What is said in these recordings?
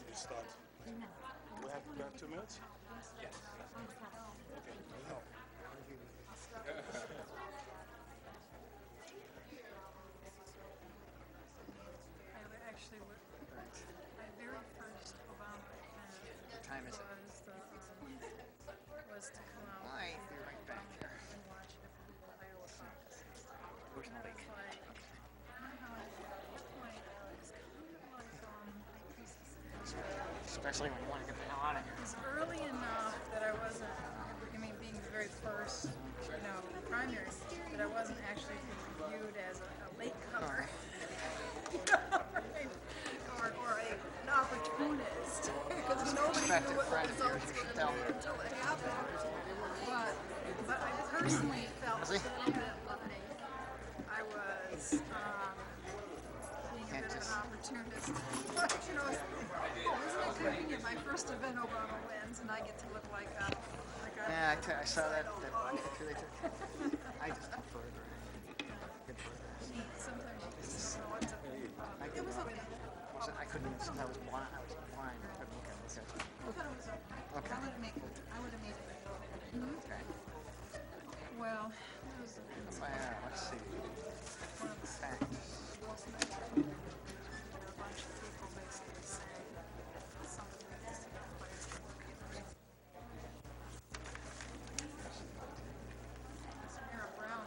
We start. We have 2 minutes? Yes. Okay. Actually, my very first Obama What time is it? was to come out Hi, you're right back there. and watch the Iowa caucus. Where's the lake? Like, you know how at that point it's kind of like Especially when you want to get the hell out of here. it was early enough that I wasn't, I mean, being the very first, primary, that I wasn't actually being viewed as a late comer. Or an opportunist, because nobody knew what the results were going to be until it happened. But I personally felt a little bit like I was being a bit of an opportunist. Isn't it convenient? My first event, Obama wins, and I get to look like a Yeah, I saw that picture they took. I just prefer it. Sometimes you just don't know what to think about. It was okay. I couldn't, since I was blind, I couldn't look at it. I thought it was okay. Okay. I would have made it. Okay. Well, it was Let's see. one of the Facts. wasn't it? There were a bunch of people basically saying something like this to the players. Mara Brown,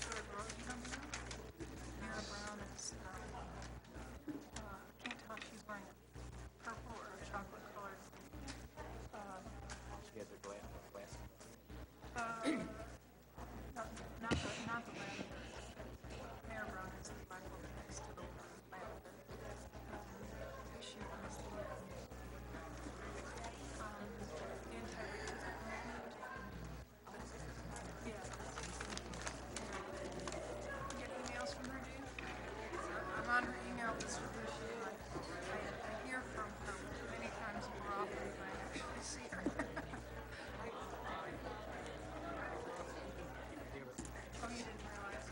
third row, you remember that? Mara Brown is, can't tell if she's wearing a purple or a chocolate colored. She has her glass. Not the lavender. Mara Brown is the black woman next to the lavender. She was the anti-racism movement. Yeah. You get emails from her, do you? I'm on her email distribution. I hear from her many times more often than I actually see her. Oh, you didn't realize?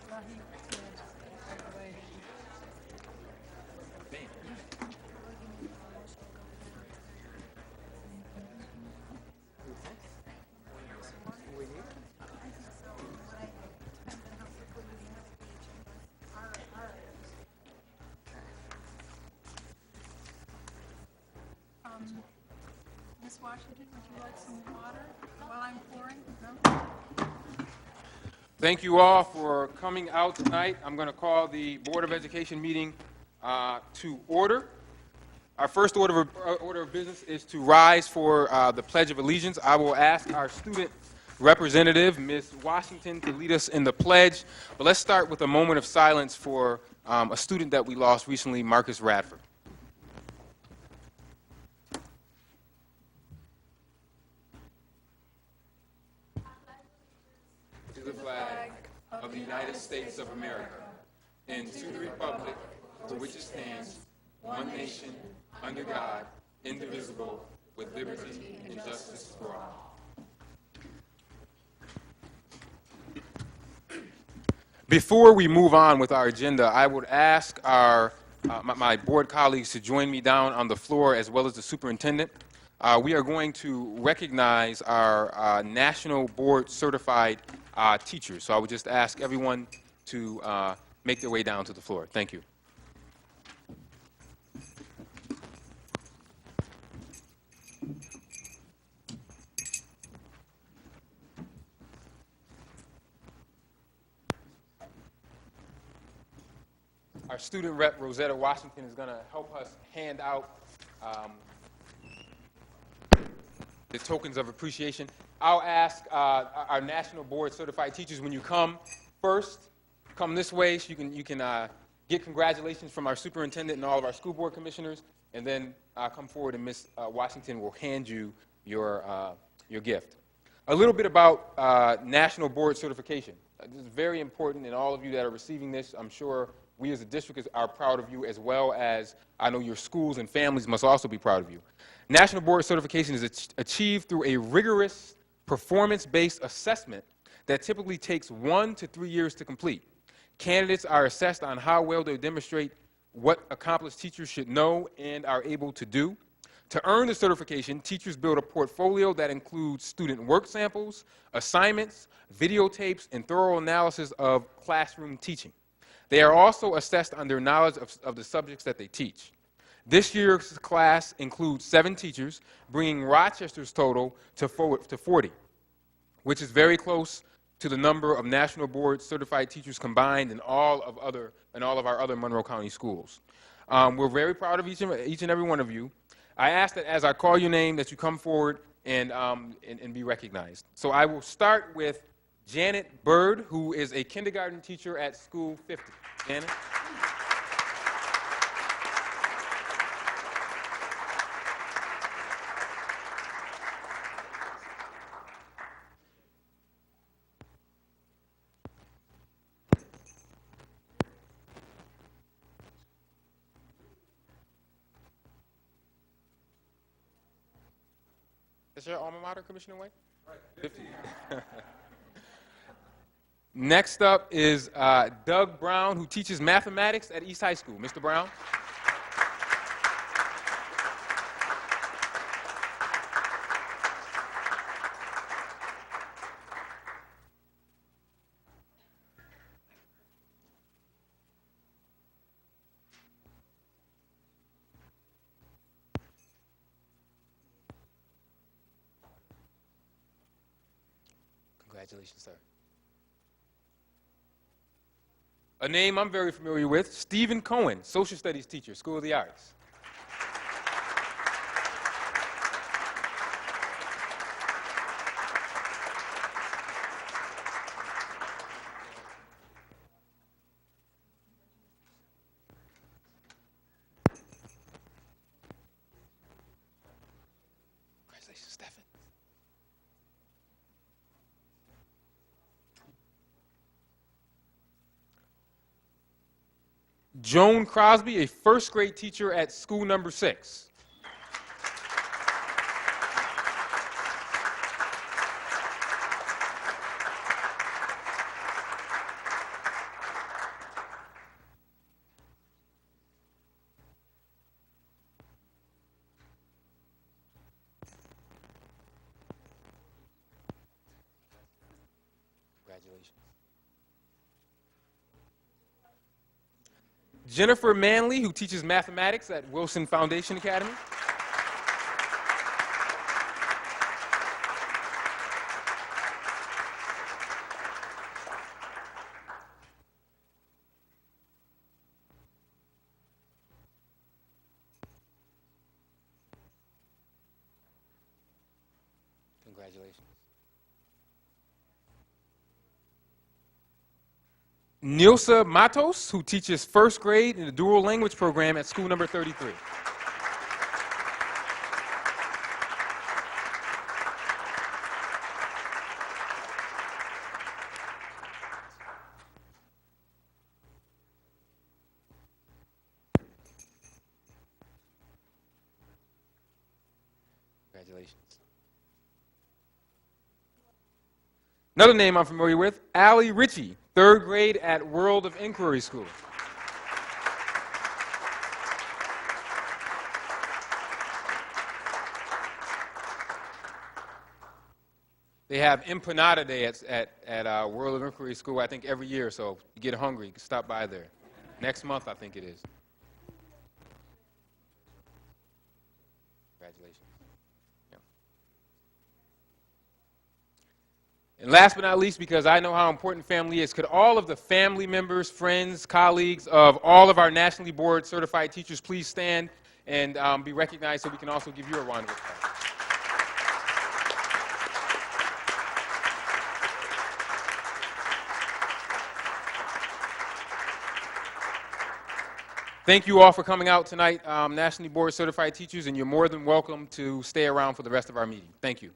Well, he did. By the way. We need it? I think so. But I depends on how quickly we have to change our items. Miss Washington, would you like some water while I'm pouring? No? Thank you all for coming out tonight. I'm going to call the Board of Education meeting to order. Our first order of business is to rise for the Pledge of Allegiance. I will ask our student representative, Ms. Washington, to lead us in the pledge. But let's start with a moment of silence for a student that we lost recently, Marcus Radford. To the flag of the United States of America, and to the republic for which it stands, one nation, under God, indivisible, with liberty and justice for all. Before we move on with our agenda, I would ask my board colleagues to join me down on the floor, as well as the superintendent. We are going to recognize our National Board Certified teachers. So I would just ask everyone to make their way down to the floor. Thank you. Our student rep, Rosetta Washington, is going to help us hand out the tokens of appreciation. I'll ask our National Board Certified teachers, when you come first, come this way so you can get congratulations from our superintendent and all of our school board commissioners, and then come forward and Ms. Washington will hand you your gift. A little bit about National Board Certification. This is very important, and all of you that are receiving this, I'm sure we as a district are proud of you, as well as I know your schools and families must also be proud of you. National Board Certification is achieved through a rigorous performance-based assessment that typically takes 1 to 3 years to complete. Candidates are assessed on how well they demonstrate what accomplished teachers should know and are able to do. To earn the certification, teachers build a portfolio that includes student work samples, assignments, videotapes, and thorough analysis of classroom teaching. They are also assessed on their knowledge of the subjects that they teach. This year's class includes 7 teachers, bringing Rochester's total to 40, which is very close to the number of National Board certified teachers combined in all of our other Monroe County schools. We're very proud of each and every one of you. I ask that as I call your name that you come forward and be recognized. So I will start with Janet Bird, who is a kindergarten teacher at School 50. Janet? Is your alma mater, Commissioner White? Right. 50. Next up is Doug Brown, who teaches mathematics at East High School. Mr. Brown? Congratulations, sir. A name I'm very familiar with, Stephen Cohen, social studies teacher, School of the Arts. Congratulations, Stephen. Joan Crosby, a first grade teacher at school number 6. Congratulations. Jennifer Manley, who teaches mathematics at Wilson Foundation Academy. Congratulations. Nilsa Matos, who teaches first grade in the dual language program at school number 33. Congratulations. Another name I'm familiar with, Allie Ritchie, third grade at World of Inquiry School. They have Empanada Day at World of Inquiry School, I think, every year, so if you get hungry, you can stop by there. Next month, I think it is. Congratulations. Yeah. And last but not least, because I know how important family is, could all of the family members, friends, colleagues of all of our nationally board certified teachers please stand and be recognized so we can also give you a round of applause. Thank you all for coming out tonight, nationally board certified teachers, and you're more than welcome to stay around for the rest of our meeting. Thank you.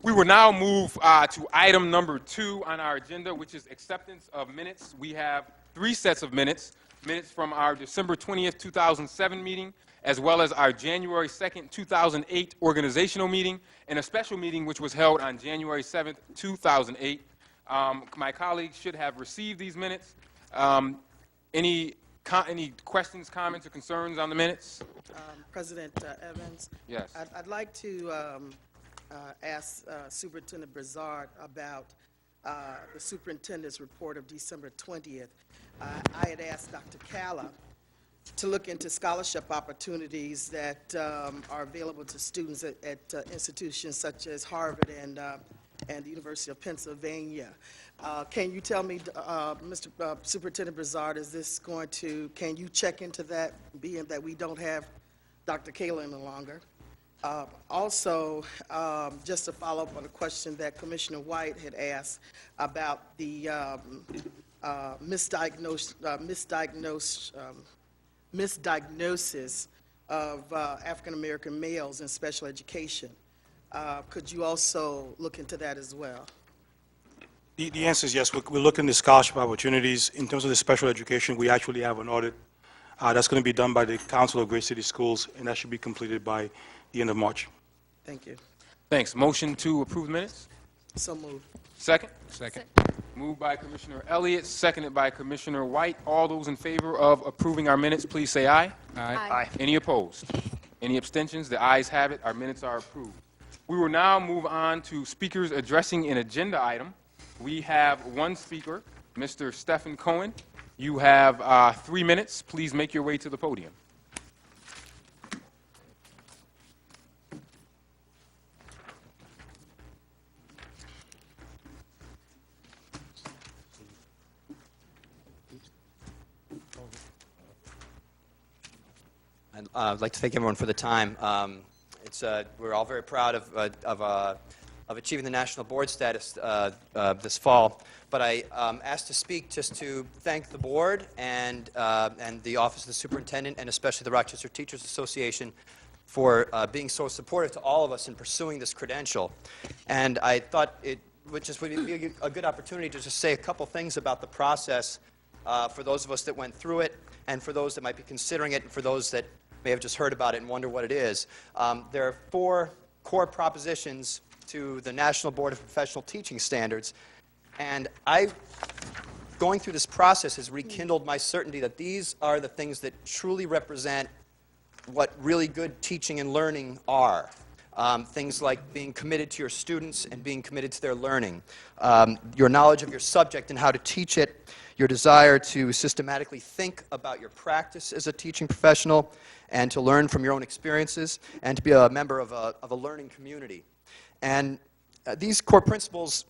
We will now move to item number 2 on our agenda, which is acceptance of minutes. We have 3 sets of minutes from our December 20th, 2007 meeting, as well as our January 2nd, 2008 organizational meeting, and a special meeting which was held on January 7th, 2008. My colleagues should have received these minutes. Any questions, comments, or concerns on the minutes? President Evans? Yes. I'd like to ask Superintendent Brizard about the superintendent's report of December 20th. I had asked Dr. Calla to look into scholarship opportunities that are available to students at institutions such as Harvard and the University of Pennsylvania. Can you tell me, Mr. Superintendent Brizard, can you check into that, being that we don't have Dr. Calla any longer? Also, just to follow up on a question that Commissioner White had asked about the misdiagnosis of African-American males in special education. Could you also look into that as well? The answer is yes. We're looking at scholarship opportunities. In terms of the special education, we actually have an audit that's going to be done by the Council of Great City Schools, and that should be completed by the end of March. Thank you. Thanks. Motion to approve minutes? So moved. Second? Second. Moved by Commissioner Elliott, seconded by Commissioner White. All those in favor of approving our minutes, please say aye. Aye. Any opposed? Any abstentions? The ayes have it. Our minutes are approved. We will now move on to speakers addressing an agenda item. We have one speaker, Mr. Stephen Cohen. You have 3 minutes. Please make your way to the podium. I'd like to thank everyone for the time. We're all very proud of achieving the national board status this fall. But I asked to speak just to thank the board and the Office of the Superintendent, and especially the Rochester Teachers Association, for being so supportive to all of us in pursuing this credential. And I thought it would be a good opportunity to just say a couple things about the process for those of us that went through it, and for those that might be considering it, and for those that may have just heard about it and wonder what it is. There are 4 core propositions to the National Board of Professional Teaching Standards, and going through this process has rekindled my certainty that these are the things that truly represent what really good teaching and learning are. Things like being committed to your students and being committed to their learning, your knowledge of your subject and how to teach it, your desire to systematically think about your practice as a teaching professional and to learn from your own experiences, and to be a member of a learning community. And these core principles,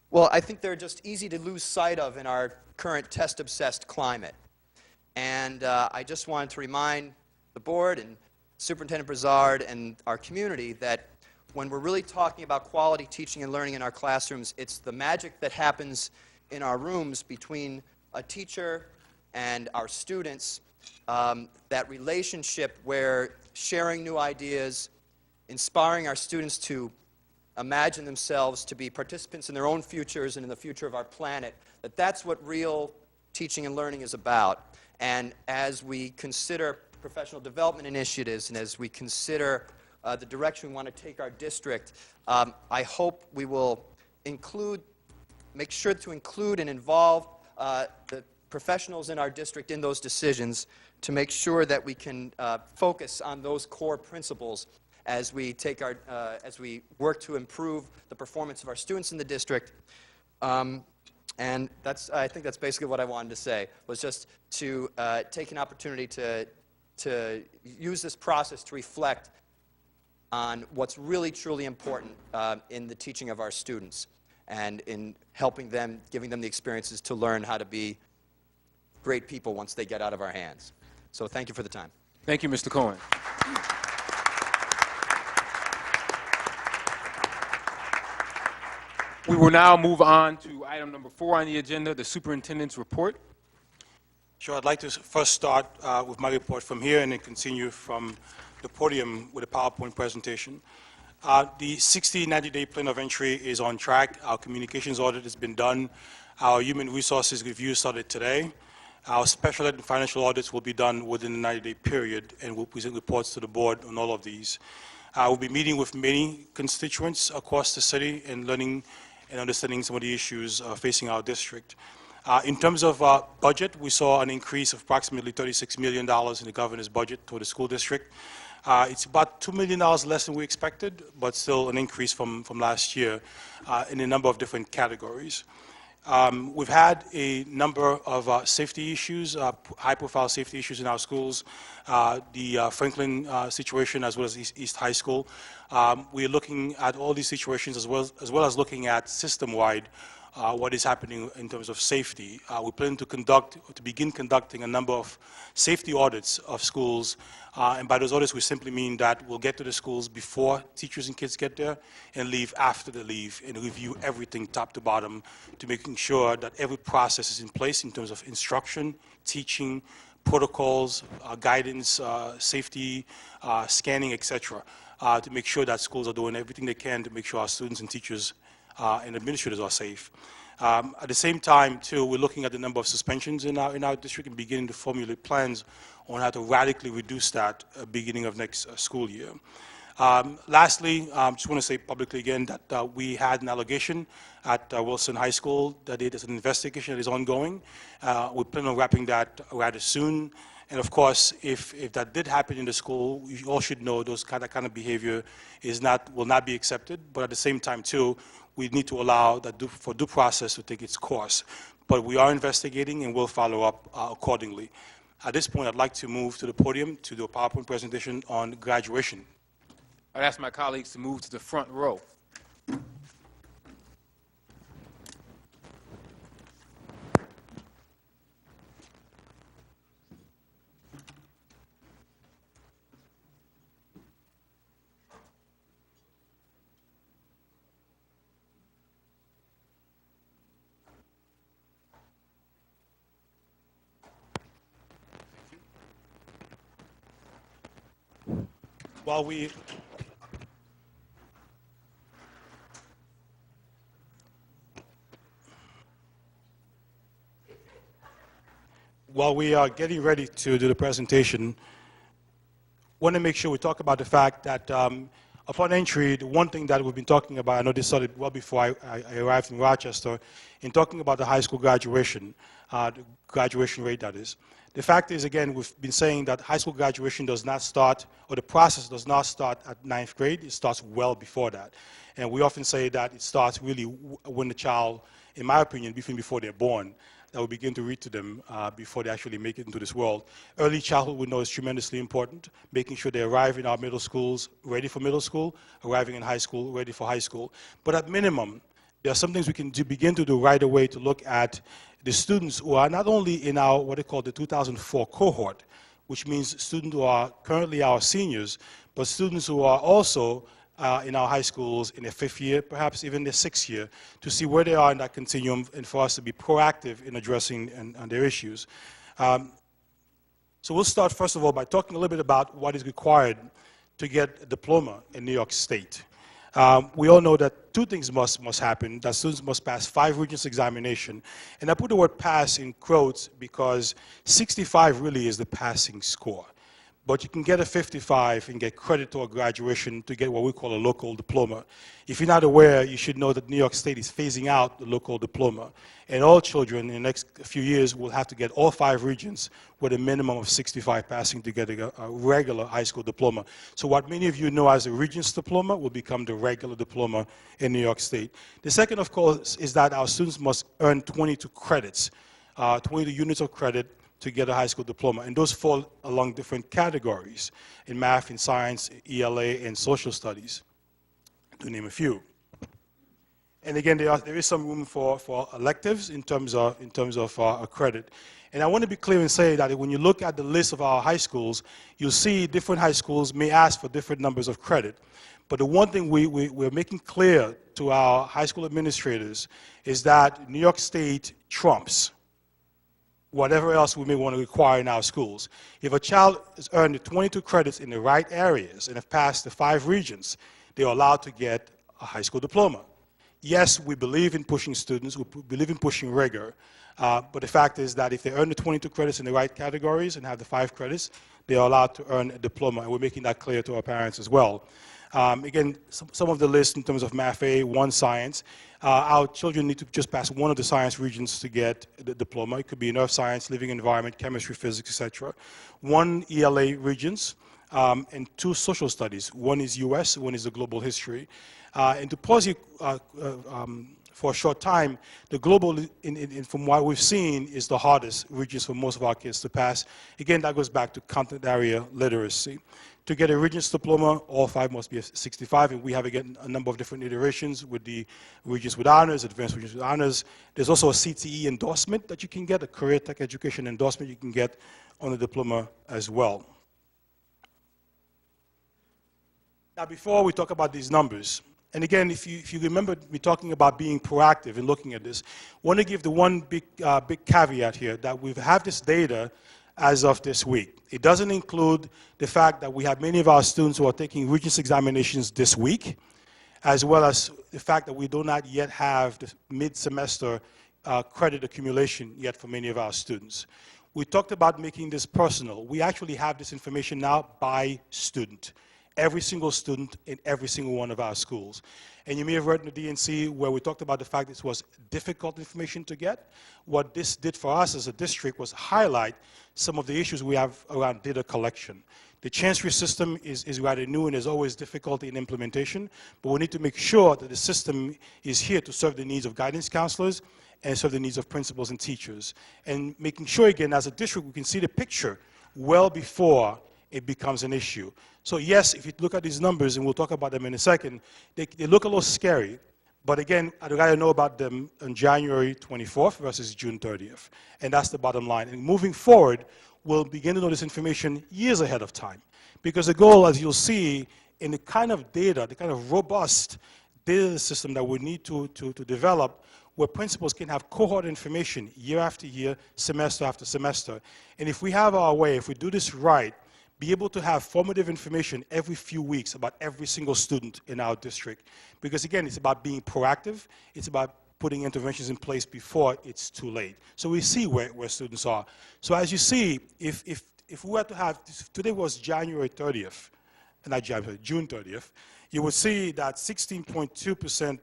well, I think they're just easy to lose sight of in our current test-obsessed climate. And I just wanted to remind the board and Superintendent Brizard and our community that when we're really talking about quality teaching and learning in our classrooms, it's the magic that happens in our rooms between a teacher and our students, that relationship where sharing new ideas, inspiring our students to imagine themselves to be participants in their own futures and in the future of our planet, that's what real teaching and learning is about. And as we consider professional development initiatives and as we consider the direction we want to take our district, I hope we will make sure to include and involve the professionals in our district in those decisions to make sure that we can focus on those core principles as we work to improve the performance of our students in the district. And I think that's basically what I wanted to say, was just to take an opportunity to use this process to reflect on what's really, truly important in the teaching of our students and in helping them, giving them the experiences to learn how to be great people once they get out of our hands. So thank you for the time. Thank you, Mr. Cohen. We will now move on to item number 4 on the agenda, the superintendent's report. Sure, I'd like to first start with my report from here and then continue from the podium with a PowerPoint presentation. The 60, 90-day plan of entry is on track. Our communications audit has been done. Our human resources review started today. Our special ed and financial audits will be done within the 90-day period, and we'll present reports to the board on all of these. We'll be meeting with many constituents across the city and learning and understanding some of the issues facing our district. In terms of budget, we saw an increase of approximately $36 million in the governor's budget for the school district. It's about $2 million less than we expected, but still an increase from last year in a number of different categories. We've had a number of safety issues, high-profile safety issues in our schools, the Franklin situation as well as East High School. We're looking at all these situations as well as looking at system-wide what is happening in terms of safety. We plan to begin conducting a number of safety audits of schools, and by those audits we simply mean that we'll get to the schools before teachers and kids get there and leave after they leave and review everything top to bottom to making sure that every process is in place in terms of instruction, teaching, protocols, guidance, safety, scanning, etc., to make sure that schools are doing everything they can to make sure our students and teachers and administrators are safe. At the same time, too, we're looking at the number of suspensions in our district and beginning to formulate plans on how to radically reduce that beginning of next school year. Lastly, I just want to say publicly again that we had an allegation at Wilson High School that it is an investigation that is ongoing. We plan on wrapping that rather soon. And of course, if that did happen in the school, you all should know that kind of behavior will not be accepted. But at the same time, too, we need to allow for due process to take its course. But we are investigating and will follow up accordingly. At this point, I'd like to move to the podium to do a PowerPoint presentation on graduation. I'd ask my colleagues to move to the front row. While we are getting ready to do the presentation, I want to make sure we talk about the fact that upon entry, the one thing that we've been talking about, I know this started well before I arrived in Rochester, in talking about the high school graduation, the graduation rate that is. The fact is, again, we've been saying that high school graduation does not start, or the process does not start at 9th grade, it starts well before that. And we often say that it starts really when the child, in my opinion, even before they're born, that we begin to read to them before they actually make it into this world. Early childhood, we know, is tremendously important, making sure they arrive in our middle schools ready for middle school, arriving in high school ready for high school. But at minimum, there are some things we can begin to do right away to look at the students who are not only in our, what they call the 2004 cohort, which means students who are currently our seniors, but students who are also in our high schools in their 5th year, perhaps even their 6th year, to see where they are in that continuum and for us to be proactive in addressing their issues. So we'll start, first of all, by talking a little bit about what is required to get a diploma in New York State. We all know that two things must happen, that students must pass 5 Regents examination. And I put the word pass in quotes because 65 really is the passing score. But you can get a 55 and get credit toward graduation to get what we call a local diploma. If you're not aware, you should know that New York State is phasing out the local diploma. And all children in the next few years will have to get all 5 Regents with a minimum of 65 passing to get a regular high school diploma. So what many of you know as a Regents diploma will become the regular diploma in New York State. The second, of course, is that our students must earn 22 credits, 22 units of credit to get a high school diploma. And those fall along different categories in math, in science, ELA, and social studies, to name a few. And again, there is some room for electives in terms of credit. And I want to be clear and say that when you look at the list of our high schools, you'll see different high schools may ask for different numbers of credit. But the one thing we're making clear to our high school administrators is that New York State trumps whatever else we may want to require in our schools. If a child has earned the 22 credits in the right areas and have passed the 5 Regents, they are allowed to get a high school diploma. Yes, we believe in pushing students, we believe in pushing rigor, but the fact is that if they earn the 22 credits in the right categories and have the 5 credits, they are allowed to earn a diploma, and we're making that clear to our parents as well. Again, some of the list in terms of Math A, 1 Science, our children need to just pass one of the science regions to get the diploma. It could be in earth science, living environment, chemistry, physics, etc. 1 ELA regions, and 2 social studies. 1 is US, 1 is the global history. And to pause you for a short time, the global, from what we've seen, is the hardest regions for most of our kids to pass. Again, that goes back to content area literacy. To get a Regents diploma, all 5 must be 65, and we have, again, a number of different iterations with the Regents with honors, advanced Regents with honors. There's also a CTE endorsement that you can get, a career tech education endorsement you can get on the diploma as well. Now, before we talk about these numbers, and again, if you remember me talking about being proactive and looking at this, I want to give the one big caveat here, that we have this data as of this week. It doesn't include the fact that we have many of our students who are taking Regents examinations this week, as well as the fact that we do not yet have the mid-semester credit accumulation yet for many of our students. We talked about making this personal. We actually have this information now by student. Every single student in every single one of our schools. And you may have read in the DNC where we talked about the fact this was difficult information to get. What this did for us as a district was highlight some of the issues we have around data collection. The Chancery system is rather new and there's always difficulty in implementation, but we need to make sure that the system is here to serve the needs of guidance counselors and serve the needs of principals and teachers. And making sure, again, as a district, we can see the picture well before it becomes an issue. So yes, if you look at these numbers, and we'll talk about them in a second, they look a little scary. But again, I'd rather know about them on January 24th versus June 30th. And that's the bottom line. And moving forward, we'll begin to know this information years ahead of time. Because the goal, as you'll see, in the kind of data, the kind of robust data system that we need to develop, where principals can have cohort information year after year, semester after semester. And if we have our way, if we do this right, be able to have formative information every few weeks about every single student in our district. Because again, it's about being proactive. It's about putting interventions in place before it's too late. So we see where students are. So as you see, if we were to have, today was January 30th, not January, June 30th, you would see that 16.2%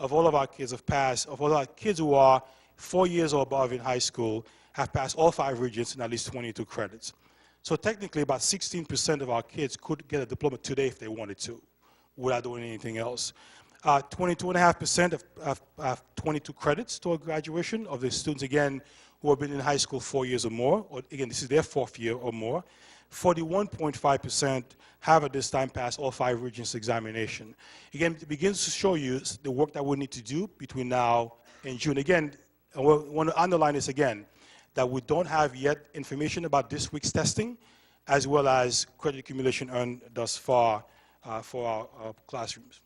of all of our kids have passed, of all our kids who are 4 years or above in high school have passed all 5 regions in at least 22 credits. So technically, about 16% of our kids could get a diploma today if they wanted to, without doing anything else. 22.5% have 22 credits toward graduation of the students, again, who have been in high school 4 years or more, or again, this is their 4th year or more. 41.5% have at this time passed all 5 regions examination. Again, it begins to show you the work that we need to do between now and June. Again, I want to underline this again, that we don't have yet information about this week's testing, as well as credit accumulation earned thus far for our classrooms.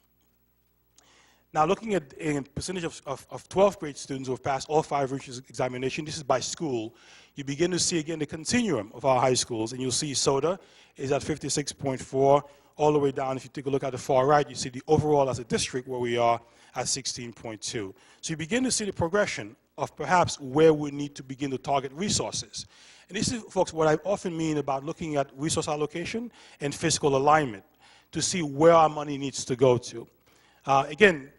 Now, looking at a percentage of 12th grade students who have passed all 5 regions examination, this is by school, you begin to see again the continuum of our high schools, and you'll see Soda is at 56.4, all the way down. If you take a look at the far right, you see the overall as a district where we are at 16.2. So you begin to see the progression of perhaps where we need to begin to target resources. And this is, folks, what I often mean about looking at resource allocation and fiscal alignment to see where our money needs to go to. Again,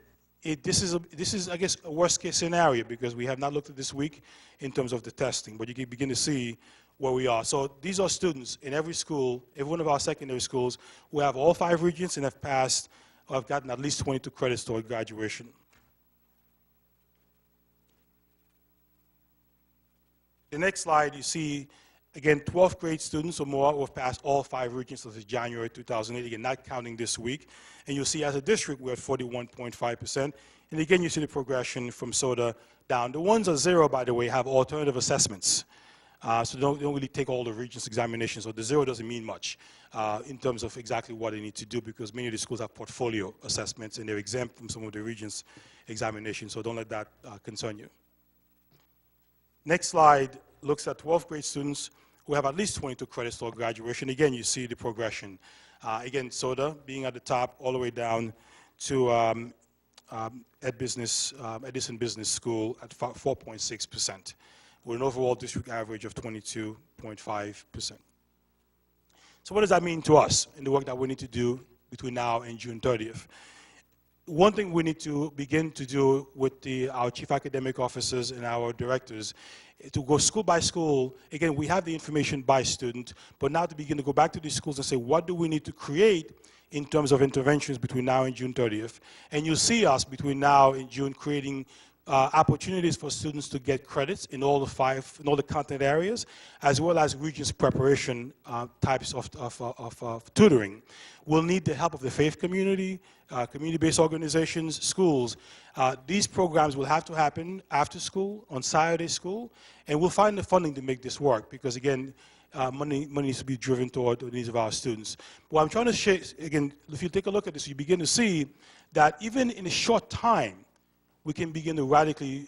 this is, I guess, a worst-case scenario because we have not looked at this week in terms of the testing, but you can begin to see where we are. So these are students in every school, every one of our secondary schools, who have all 5 regions and have passed or have gotten at least 22 credits toward graduation. The next slide, you see, again, 12th grade students or more who have passed all 5 regions since January 2008, again, not counting this week. And you'll see as a district, we're at 41.5%. And again, you see the progression from SOTA down. The ones at 0, by the way, have alternative assessments. So they don't really take all the regions examinations. So the 0 doesn't mean much in terms of exactly what they need to do because many of the schools have portfolio assessments and they're exempt from some of the regions examinations. So don't let that concern you. Next slide looks at 12th grade students who have at least 22 credits toward graduation. Again, you see the progression. Again, SOTA being at the top all the way down to Edison Business School at 4.6%, with an overall district average of 22.5%. So what does that mean to us in the work that we need to do between now and June 30th? One thing we need to begin to do with our chief academic officers and our directors is to go school by school. Again, we have the information by student, but now to begin to go back to these schools and say, what do we need to create in terms of interventions between now and June 30th? And you'll see us between now and June creating opportunities for students to get credits in all the content areas, as well as Regents preparation types of tutoring. We'll need the help of the faith community, community-based organizations, schools. These programs will have to happen after school, on Saturday school, and we'll find the funding to make this work, because again, money needs to be driven toward the needs of our students. What I'm trying to share, again, if you take a look at this, you begin to see that even in a short time, we can begin to radically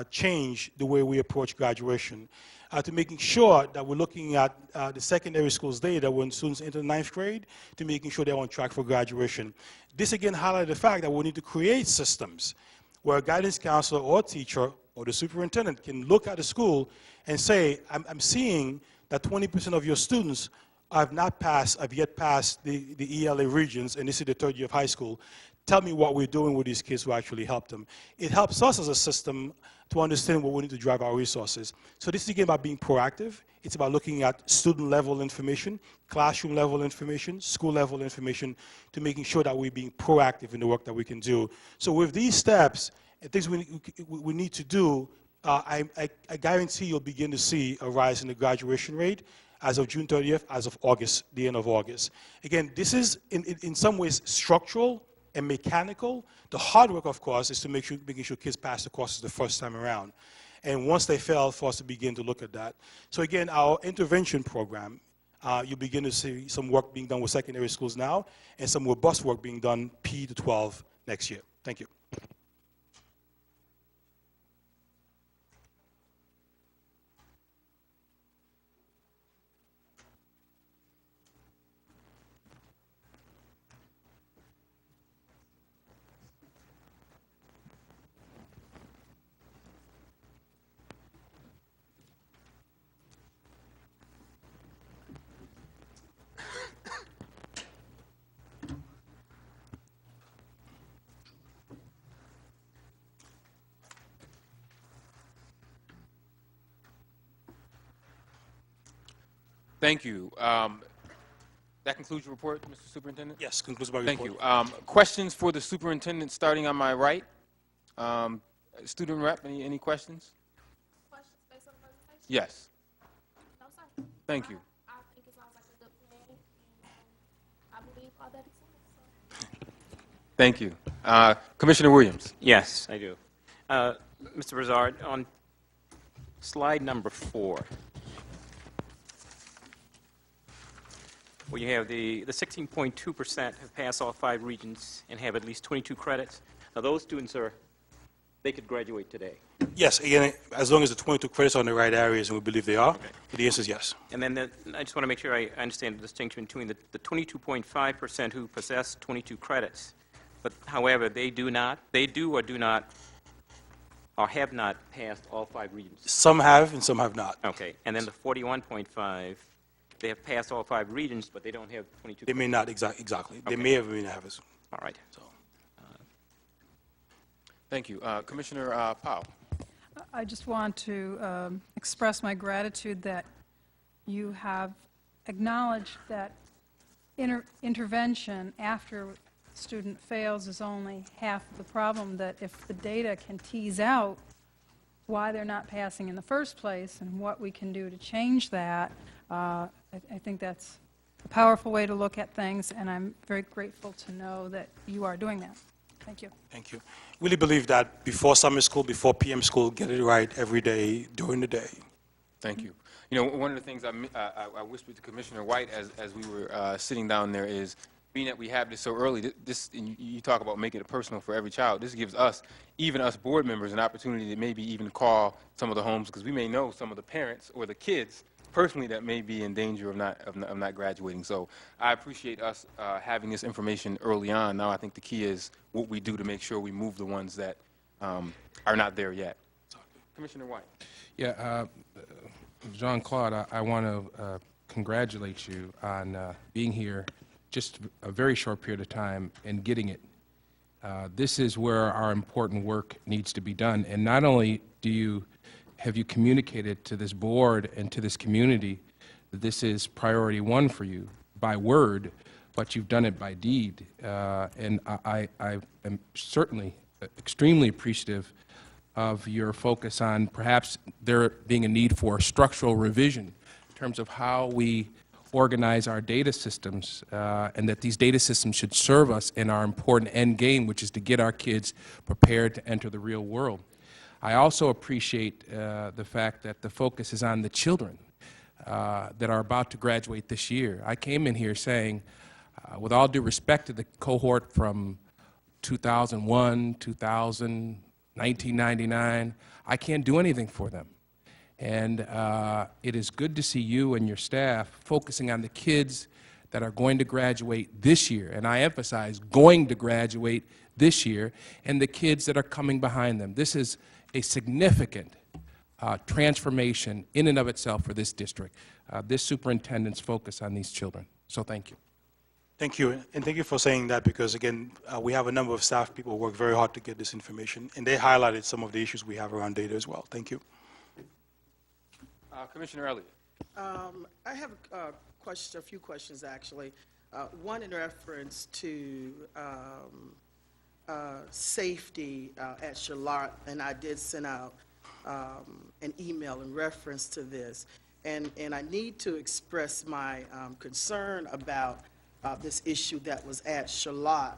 change the way we approach graduation, to making sure that we're looking at the secondary schools data when students enter the 9th grade, to making sure they're on track for graduation. This again highlighted the fact that we need to create systems where a guidance counselor or teacher or the superintendent can look at a school and say, I'm seeing that 20% of your students have yet passed the ELA regions, and this is the 3rd year of high school. Tell me what we're doing with these kids who actually help them. It helps us as a system to understand where we need to drive our resources. So this is again about being proactive. It's about looking at student-level information, classroom-level information, school-level information, to making sure that we're being proactive in the work that we can do. So with these steps and things we need to do, I guarantee you'll begin to see a rise in the graduation rate as of June 30th, as of August, the end of August. Again, this is in some ways structural and mechanical. The hard work, of course, is to making sure kids pass the courses the first time around. And once they fail, for us to begin to look at that. So again, our intervention program, you begin to see some work being done with secondary schools now, and some robust work being done P to 12 next year. Thank you. Thank you. That concludes your report, Mr. Superintendent? Yes, concludes my report. Thank you. Questions for the superintendent starting on my right? Student rep, any questions? Questions based on the presentation? Yes. No, sir. Thank you. I think it sounds like a good plan, and I believe all that it's in. So. Thank you. Commissioner Williams. Yes, I do. Mr. Broussard, on slide number 4, where you have the 16.2% have passed all 5 regions and have at least 22 credits. Now, those students they could graduate today. Yes, again, as long as the 22 credits are in the right areas, and we believe they are, okay. The answer is yes. And then I just want to make sure I understand the distinction between the 22.5% who possess 22 credits, but however, they do or do not, or have not passed all 5 regions. Some have and some have not. Okay, and then the 41.5, they have passed all 5 regions, but they don't have 22 They credits. may not, exactly. They Okay. may have, may not have. All right. So. Thank you. Commissioner Powell. I just want to express my gratitude that you have acknowledged that intervention after a student fails is only half of the problem, that if the data can tease out why they're not passing in the first place and what we can do to change that, I think that's a powerful way to look at things, and I'm very grateful to know that you are doing that. Thank you. Thank you. Really believe that before summer school, before PM school, get it right every day, during the day. Thank you. You know, one of the things I whispered to Commissioner White as we were sitting down there is, being that we have this so early, and you talk about making it personal for every child, this gives us, even us board members, an opportunity to maybe even call some of the homes, because we may know some of the parents or the kids personally that may be in danger of not graduating. So I appreciate us having this information early on. Now I think the key is what we do to make sure we move the ones that are not there yet. Commissioner White. Yeah, Jean-Claude, I want to congratulate you on being here just a very short period of time and getting it. This is where our important work needs to be done. And not only have you communicated to this board and to this community that this is priority one for you by word, but you've done it by deed. And I am certainly extremely appreciative of your focus on perhaps there being a need for structural revision in terms of how we organize our data systems, and that these data systems should serve us in our important end game, which is to get our kids prepared to enter the real world. I also appreciate the fact that the focus is on the children that are about to graduate this year. I came in here saying, with all due respect to the cohort from 2001, 2000, 1999, I can't do anything for them. And it is good to see you and your staff focusing on the kids that are going to graduate this year, and I emphasize going to graduate this year, and the kids that are coming behind them. This is a significant transformation in and of itself for this district, this superintendent's focus on these children. So thank you. Thank you, and thank you for saying that, because again, we have a number of staff people who work very hard to get this information, and they highlighted some of the issues we have around data as well. Thank you. Commissioner Elliott. I have a few questions actually. One in reference to safety at Charlotte, and I did send out an email in reference to this, and I need to express my concern about this issue that was at Charlotte.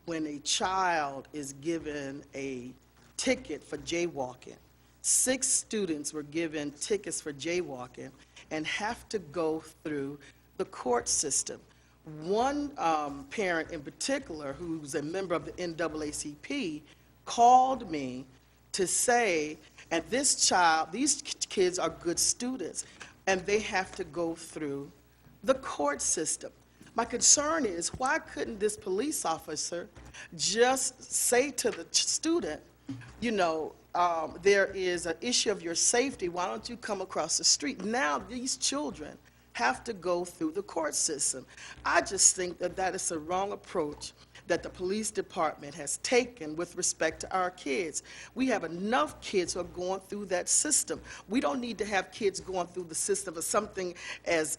When a child is given a ticket for jaywalking, 6 students were given tickets for jaywalking and have to go through the court system. One parent in particular, who's a member of the NAACP, called me to say, and these kids are good students, and they have to go through the court system. My concern is, why couldn't this police officer just say to the student, you know, there is an issue of your safety, why don't you come across the street? Now these children have to go through the court system. I just think that that is a wrong approach that the police department has taken with respect to our kids. We have enough kids who are going through that system. We don't need to have kids going through the system of something as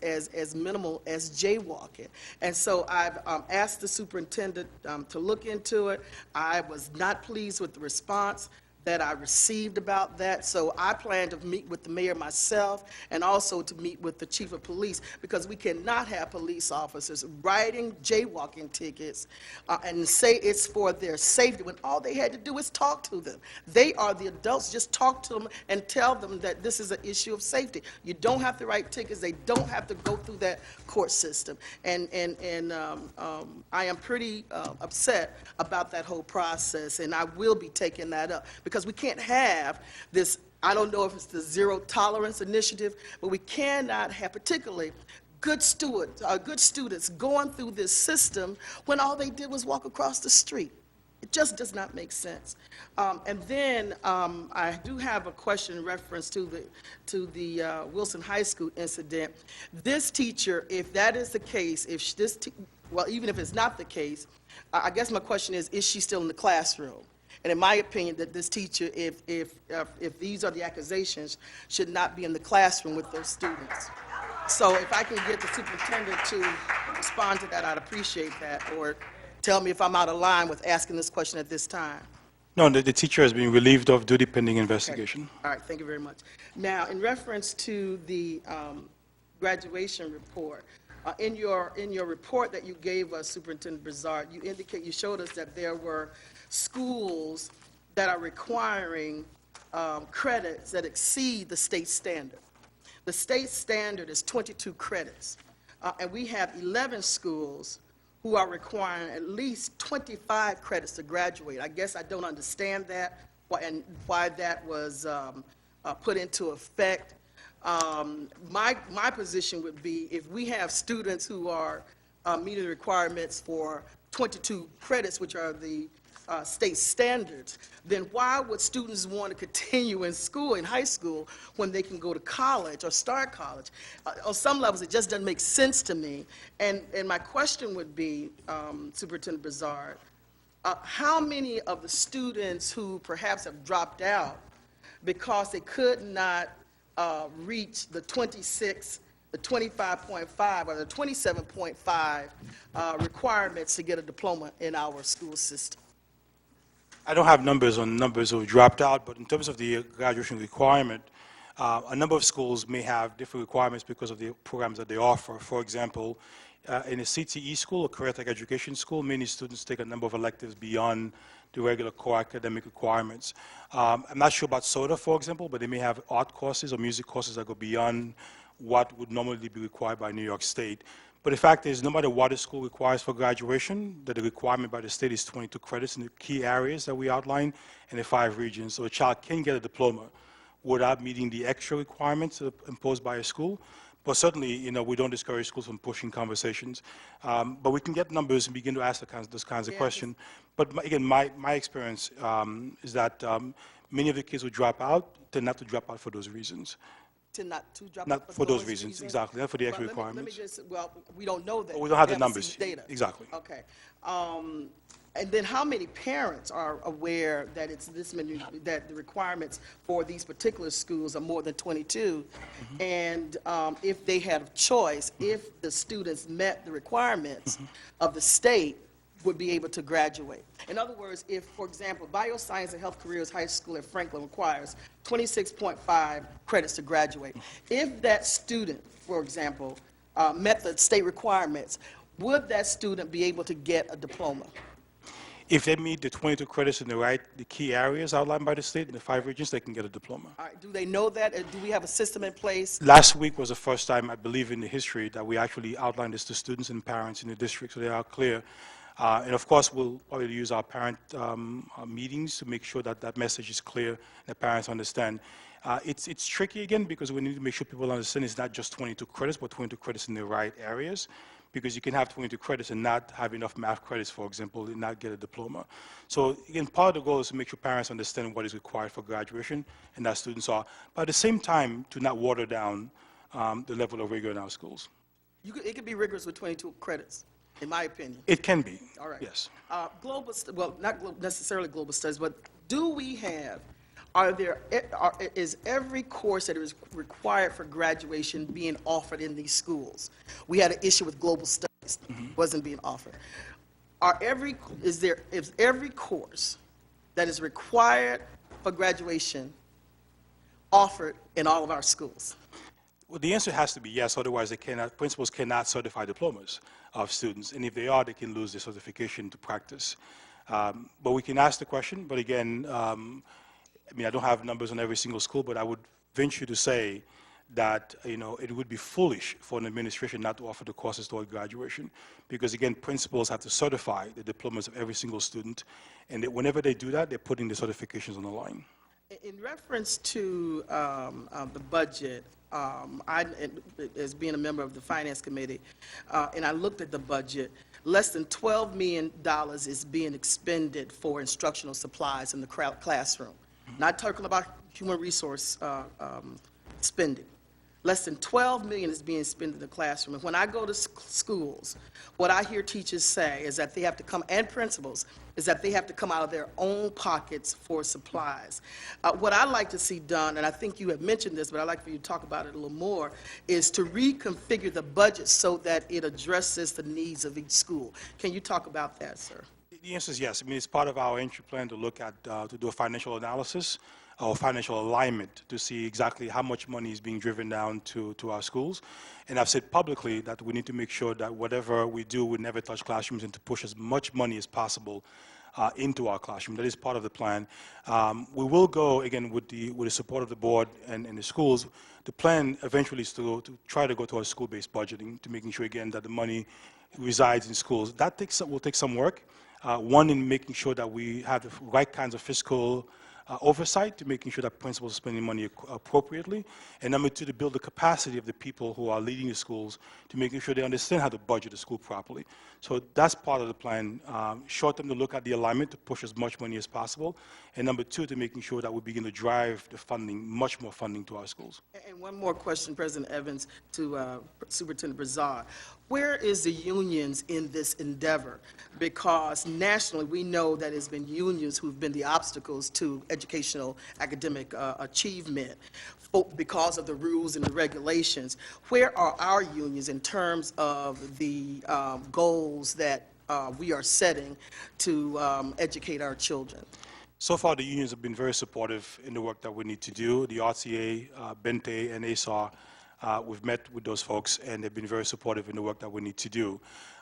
minimal as jaywalking. And so I've asked the superintendent to look into it. I was not pleased with the response that I received about that, so I plan to meet with the mayor myself and also to meet with the chief of police, because we cannot have police officers writing jaywalking tickets and say it's for their safety when all they had to do is talk to them. They are the adults. Just talk to them and tell them that this is an issue of safety. You don't have to write tickets. They don't have to go through that court system. And I am pretty upset about that whole process, and I will be taking that up, because we can't have this, I don't know if it's the zero tolerance initiative, but we cannot have particularly good students going through this system when all they did was walk across the street. It just does not make sense. And then I do have a question in reference to the Wilson High School incident. This teacher, if that is the case, well, even if it's not the case, I guess my question is she still in the classroom? And in my opinion, that this teacher, if these are the accusations, should not be in the classroom with those students. So if I can get the superintendent to respond to that, I'd appreciate that, or tell me if I'm out of line with asking this question at this time. No, the teacher has been relieved of duty pending investigation. Okay. All right, thank you very much. Now, in reference to the graduation report, in your report that you gave us, Superintendent Brizard, you showed us that there were schools that are requiring credits that exceed the state standard. The state standard is 22 credits, and we have 11 schools who are requiring at least 25 credits to graduate. I guess I don't understand that and why that was put into effect. My position would be, if we have students who are meeting the requirements for 22 credits, which are the state standards, then why would students want to continue in school, in high school, when they can go to college or start college? On some levels, it just doesn't make sense to me. And my question would be, Superintendent Brizard, how many of the students who perhaps have dropped out because they could not reach the 26, the 25.5, or the 27.5 requirements to get a diploma in our school system? I don't have numbers on numbers who dropped out, but in terms of the graduation requirement, a number of schools may have different requirements because of the programs that they offer. For example, in a CTE school, a career tech education school, many students take a number of electives beyond the regular core academic requirements. I'm not sure about SOTA, for example, but they may have art courses or music courses that go beyond what would normally be required by New York State. But the fact is, no matter what a school requires for graduation, that the requirement by the state is 22 credits in the key areas that we outlined in the 5 regions. So a child can get a diploma without meeting the extra requirements imposed by a school. But certainly, you know, we don't discourage schools from pushing conversations. But we can get numbers and begin to ask those kinds of questions. But again, my experience is that many of the kids who drop out tend not to drop out for those reasons. Not to drop Not out for those reasons, exactly, not for the extra Well, let me requirements. just, well, we don't know that. But we don't have the haven't numbers. seen data. Exactly. Okay. And then how many parents are aware that it's this many, that the requirements for these particular schools are more than 22? And if they had a choice, if the students met the requirements of the state, would be able to graduate. In other words, if, for example, Bioscience and Health Careers High School at Franklin requires 26.5 credits to graduate, if that student, for example, met the state requirements, would that student be able to get a diploma? If they meet the 22 credits in the key areas outlined by the state in the 5 regions, they can get a diploma. All right, do they know that? Do we have a system in place? Last week was the first time, I believe, in the history that we actually outlined this to students and parents in the district, so they are clear. And of course, we'll probably use our parent meetings to make sure that that message is clear, that parents understand. It's tricky again because we need to make sure people understand it's not just 22 credits, but 22 credits in the right areas. Because you can have 22 credits and not have enough math credits, for example, and not get a diploma. So again, part of the goal is to make sure parents understand what is required for graduation and that students are. But at the same time, to not water down the level of rigor in our schools. It could be rigorous with 22 credits, in my opinion. It can be. All right. Yes. Well, not necessarily global studies, but do we have, is every course that is required for graduation being offered in these schools? We had an issue with global studies, wasn't being offered. Is every course that is required for graduation offered in all of our schools? Well, the answer has to be yes, otherwise principals cannot certify diplomas of students, and if they are, they can lose their certification to practice. But we can ask the question, but again, I mean, I don't have numbers on every single school, but I would venture to say that, you know, it would be foolish for an administration not to offer the courses toward graduation, because again, principals have to certify the diplomas of every single student, and whenever they do that, they're putting the certifications on the line. In reference to the budget, as being a member of the Finance Committee, and I looked at the budget, less than $12 million is being expended for instructional supplies in the classroom. Not talking about human resource spending. Less than $12 million is being spent in the classroom. And when I go to schools, what I hear teachers say is that they have to come, and principals, is that they have to come out of their own pockets for supplies. What I'd like to see done, and I think you have mentioned this, but I'd like for you to talk about it a little more, is to reconfigure the budget so that it addresses the needs of each school. Can you talk about that, sir? The answer is yes. I mean, it's part of our entry plan to look at, to do a financial analysis or financial alignment to see exactly how much money is being driven down to our schools. And I've said publicly that we need to make sure that whatever we do, we never touch classrooms and to push as much money as possible into our classroom. That is part of the plan. We will go, again, with the support of the board and the schools. The plan eventually is to try to go to our school-based budgeting, to making sure, again, that the money resides in schools. That will take some work. One, in making sure that we have the right kinds of fiscal oversight to making sure that principals are spending money appropriately, and number two, to build the capacity of the people who are leading the schools to making sure they understand how to budget the school properly. So that's part of the plan. Short term, to look at the alignment to push as much money as possible, and number two, to making sure that we begin to drive the funding, much more funding to our schools. And one more question, President Evans, to Superintendent Brazard. Where is the unions in this endeavor? Because nationally, we know that it's been unions who've been the obstacles to educational academic achievement because of the rules and the regulations. Where are our unions in terms of the goals that we are setting to educate our children? So far, the unions have been very supportive in the work that we need to do. The RTA, BENTE, and ASAR, we've met with those folks, and they've been very supportive in the work that we need to do.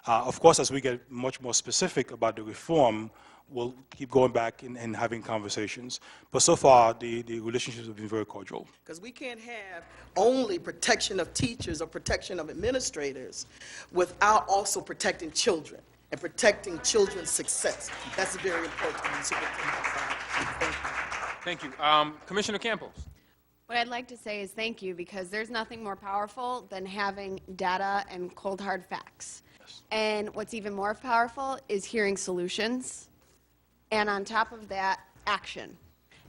Of course, as we get much more specific about the reform, we'll keep going back and having conversations. But so far, the relationships have been very cordial. Because we can't have only protection of teachers or protection of administrators without also protecting children and protecting children's success. That's very important to me, Superintendent. Thank you. Commissioner Campos. What I'd like to say is thank you, because there's nothing more powerful than having data and cold hard facts. Yes. And what's even more powerful is hearing solutions, and on top of that, action.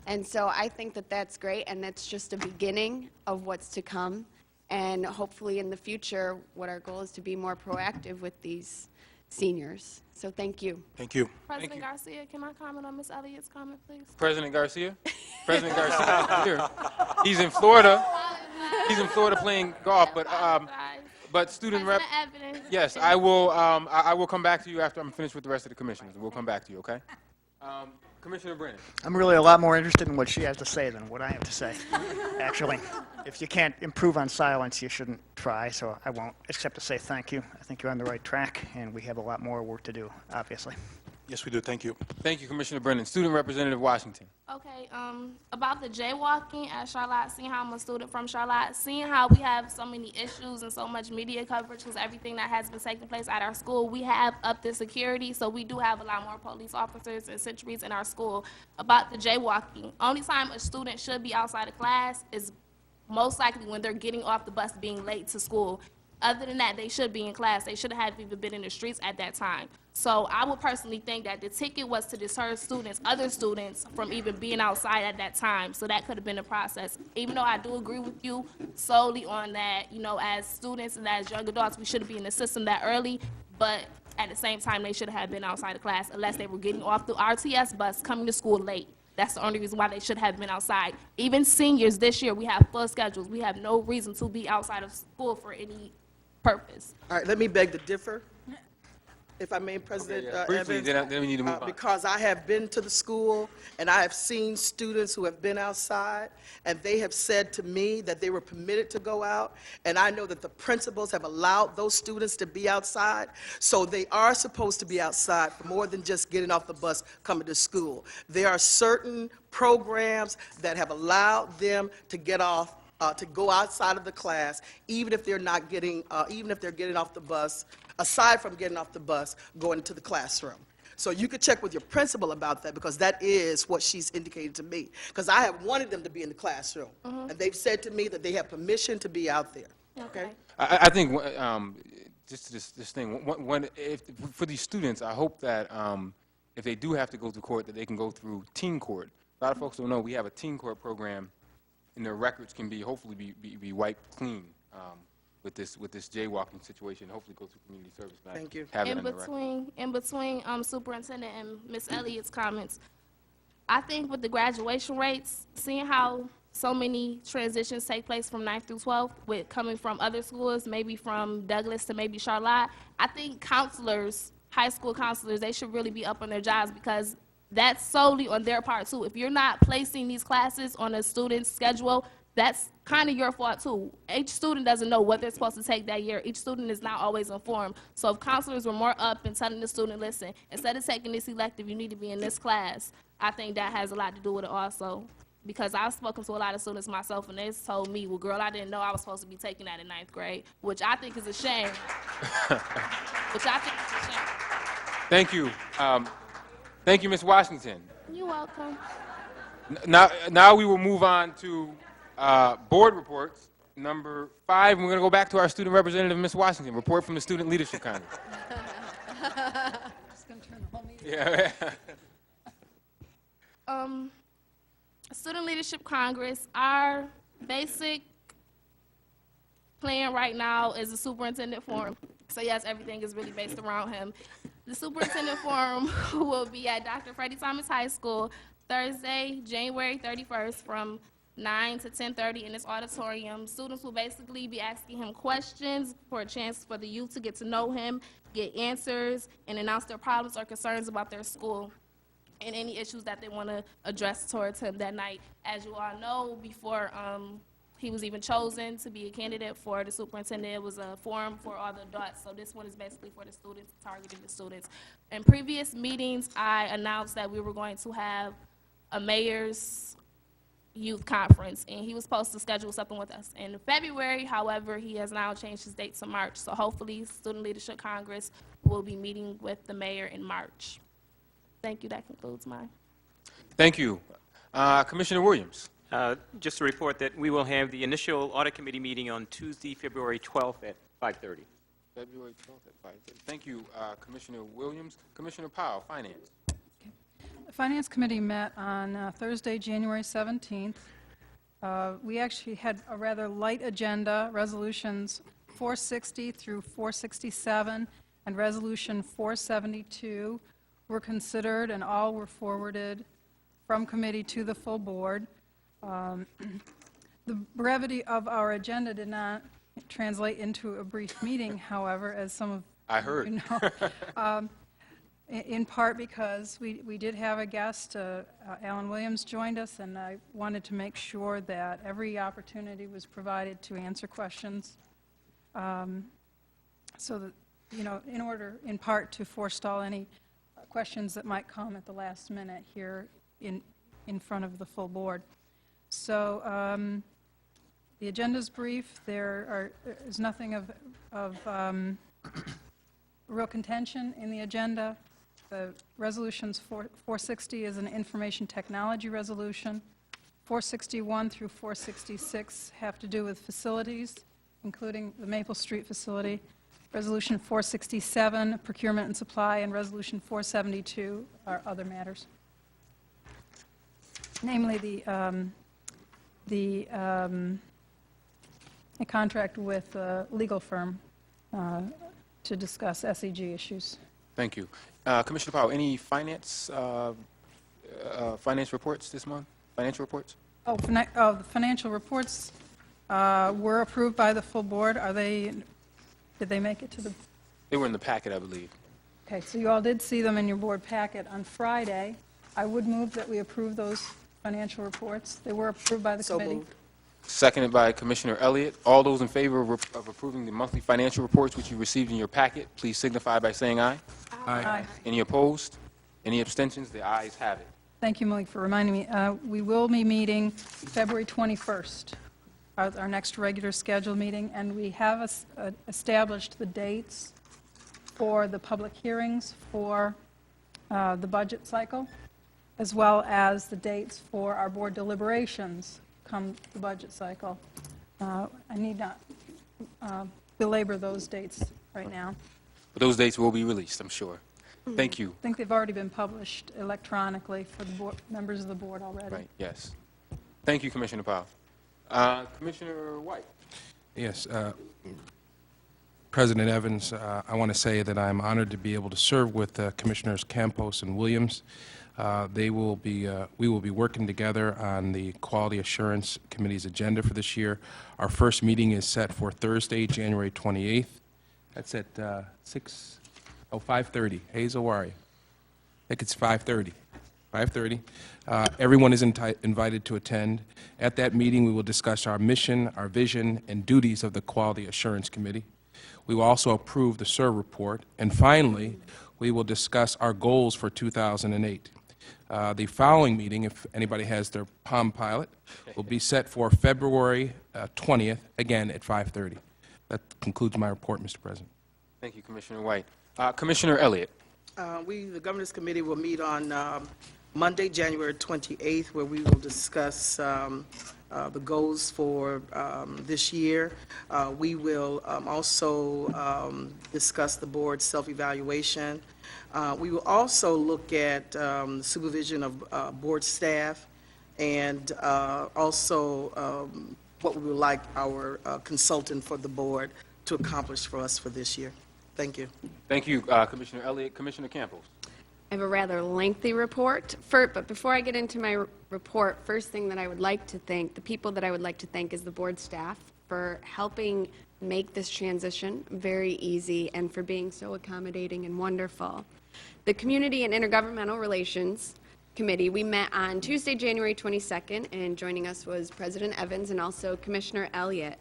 And so I think that that's great, and that's just a beginning of what's to come. And hopefully in the future, what our goal is to be more proactive with these seniors. So thank you. Thank you. President Garcia, can I comment on Ms. Elliott's comment, please? President Garcia. President Garcia here. He's in Florida. He's in Florida playing golf, but student rep. President Evans. Yes, I will come back to you after I'm finished with the rest of the commissioners. We'll come back to you, okay? Commissioner Brennan. I'm really a lot more interested in what she has to say than what I have to say, actually. If you can't improve on silence, you shouldn't try, so I won't, except to say thank you. I think you're on the right track, and we have a lot more work to do, obviously. Yes, we do. Thank you. Thank you, Commissioner Brennan. Student Representative Washington. Okay, about the jaywalking at Charlotte, seeing how I'm a student from Charlotte, seeing how we have so many issues and so much media coverage because everything that has been taking place at our school, we have upped the security, so we do have a lot more police officers and sentries in our school. About the jaywalking, only time a student should be outside of class is most likely when they're getting off the bus being late to school. Other than that, they should be in class. They shouldn't have even been in the streets at that time. So I would personally think that the ticket was to deter students, other students, from even being outside at that time. So that could have been a process. Even though I do agree with you solely on that, you know, as students and as young adults, we shouldn't be in the system that early. But at the same time, they should have been outside of class unless they were getting off the RTS bus coming to school late. That's the only reason why they should have been outside. Even seniors this year, we have full schedules. We have no reason to be outside of school for any purpose. All right, let me beg to differ, if I may, President Briefly, Evans. then we need to move on. Because I have been to the school, and I have seen students who have been outside, and they have said to me that they were permitted to go out, and I know that the principals have allowed those students to be outside, so they are supposed to be outside for more than just getting off the bus coming to school. There are certain programs that have allowed them to get off to go outside of the class, even if they're not getting, even if they're getting off the bus, aside from getting off the bus, going into the classroom. So you could check with your principal about that, because that is what she's indicated to me. Because I have wanted them to be in the classroom, and they've said to me that they have permission to be out there. Okay? I think just this thing. For these students, I hope that if they do have to go to court, that they can go through teen court. A lot of folks don't know we have a teen court program, and their records can be hopefully be wiped clean with this jaywalking situation. Hopefully, go through community service. Thank you. In between Superintendent and Ms. Elliott's comments, I think with the graduation rates, seeing how so many transitions take place from 9th through 12th, with coming from other schools, maybe from Douglas to maybe Charlotte, I think counselors, high school counselors, they should really be up on their jobs, because that's solely on their part too. If you're not placing these classes on a student's schedule, that's kind of your fault too. Each student doesn't know what they're supposed to take that year. Each student is not always informed. So if counselors were more up and telling the student, listen, instead of taking this elective, you need to be in this class, I think that has a lot to do with it also. Because I've spoken to a lot of students myself, and they told me, well, girl, I didn't know I was supposed to be taking that in 9th grade, which I think is a shame. Thank you. Thank you, Ms. Washington. You're welcome. Now we will move on to board reports. Number 5, and we're going to go back to our student representative, Ms. Washington. Report from the Student Leadership Congress. Just going to turn the whole meeting. Yeah. Student Leadership Congress, our basic plan right now is the superintendent forum. So yes, everything is really based around him. The superintendent forum will be at Dr. Freddie Thomas High School Thursday, January 31st from 9 to 10:30 in this auditorium. Students will basically be asking him questions for a chance for the youth to get to know him, get answers, and announce their problems or concerns about their school and any issues that they want to address towards him that night. As you all know, before he was even chosen to be a candidate for the superintendent, it was a forum for all the adults. So this one is basically for the students, targeting the students. In previous meetings, I announced that we were going to have a mayor's youth conference, and he was supposed to schedule something with us in February. However, he has now changed his date to March. So hopefully, Student Leadership Congress will be meeting with the mayor in March. Thank you. That concludes mine. Thank you. Commissioner Williams. Just to report that we will have the initial audit committee meeting on Tuesday, February 12th at 5:30. February 12th at 5:30. Thank you, Commissioner Williams. Commissioner Powell, Finance. The Finance Committee met on Thursday, January 17th. We actually had a rather light agenda, resolutions 460 through 467 and resolution 472 were considered and all were forwarded from committee to the full board. The brevity of our agenda did not translate into a brief meeting, however, as some of I heard. you know. In part because we did have a guest, Alan Williams joined us, and I wanted to make sure that every opportunity was provided to answer questions, so that, you know, in order, in part, to forestall any questions that might come at the last minute here in front of the full board. So the agenda's brief. There is nothing of real contention in the agenda. The resolutions 460 is an information technology resolution. 461 through 466 have to do with facilities, including the Maple Street facility. Resolution 467, procurement and supply, and Resolution 472 are other matters. Namely, a contract with a legal firm to discuss SEG issues. Thank you. Commissioner Powell, any finance reports this month? Financial reports? The financial reports were approved by the full board. Did they make it to the? They were in the packet, I believe. Okay, so you all did see them in your board packet on Friday. I would move that we approve those financial reports. They were approved by the committee. moved. Seconded by Commissioner Elliott. All those in favor of approving the monthly financial reports which you received in your packet, please signify by saying aye. Aye. Any opposed? Any abstentions? The ayes have it. Thank you, Malik, for reminding me. We will be meeting February 21st, our next regular scheduled meeting, and we have established the dates for the public hearings for the budget cycle, as well as the dates for our board deliberations come the budget cycle. I need not belabor those dates right now. But those dates will be released, I'm sure. Thank you. I think they've already been published electronically for the members of the board already. Right, yes. Thank you, Commissioner Powell. Commissioner White. Yes, President Evans, I want to say that I'm honored to be able to serve with Commissioners Campos and Williams. We will be working together on the Quality Assurance Committee's agenda for this year. Our first meeting is set for Thursday, January 28th. That's at 5:30. Hazel, where are you? I think it's 5:30. 5:30. Everyone is invited to attend. At that meeting, we will discuss our mission, our vision, and duties of the Quality Assurance Committee. We will also approve the SIR report. And finally, we will discuss our goals for 2008. The following meeting, if anybody has their Palm Pilot, will be set for February 20th, again at 5:30. That concludes my report, Mr. President. Thank you, Commissioner White. Commissioner Elliott. The Governors Committee will meet on Monday, January 28th, where we will discuss the goals for this year. We will also discuss the board's self-evaluation. We will also look at supervision of board staff and also what we would like our consultant for the board to accomplish for us for this year. Thank you. Thank you, Commissioner Elliott. Commissioner Campos. I have a rather lengthy report, but before I get into my report, first thing that I would like to thank, the people that I would like to thank is the board staff for helping make this transition very easy and for being so accommodating and wonderful. The Community and Intergovernmental Relations Committee, we met on Tuesday, January 22nd, and joining us was President Evans and also Commissioner Elliott.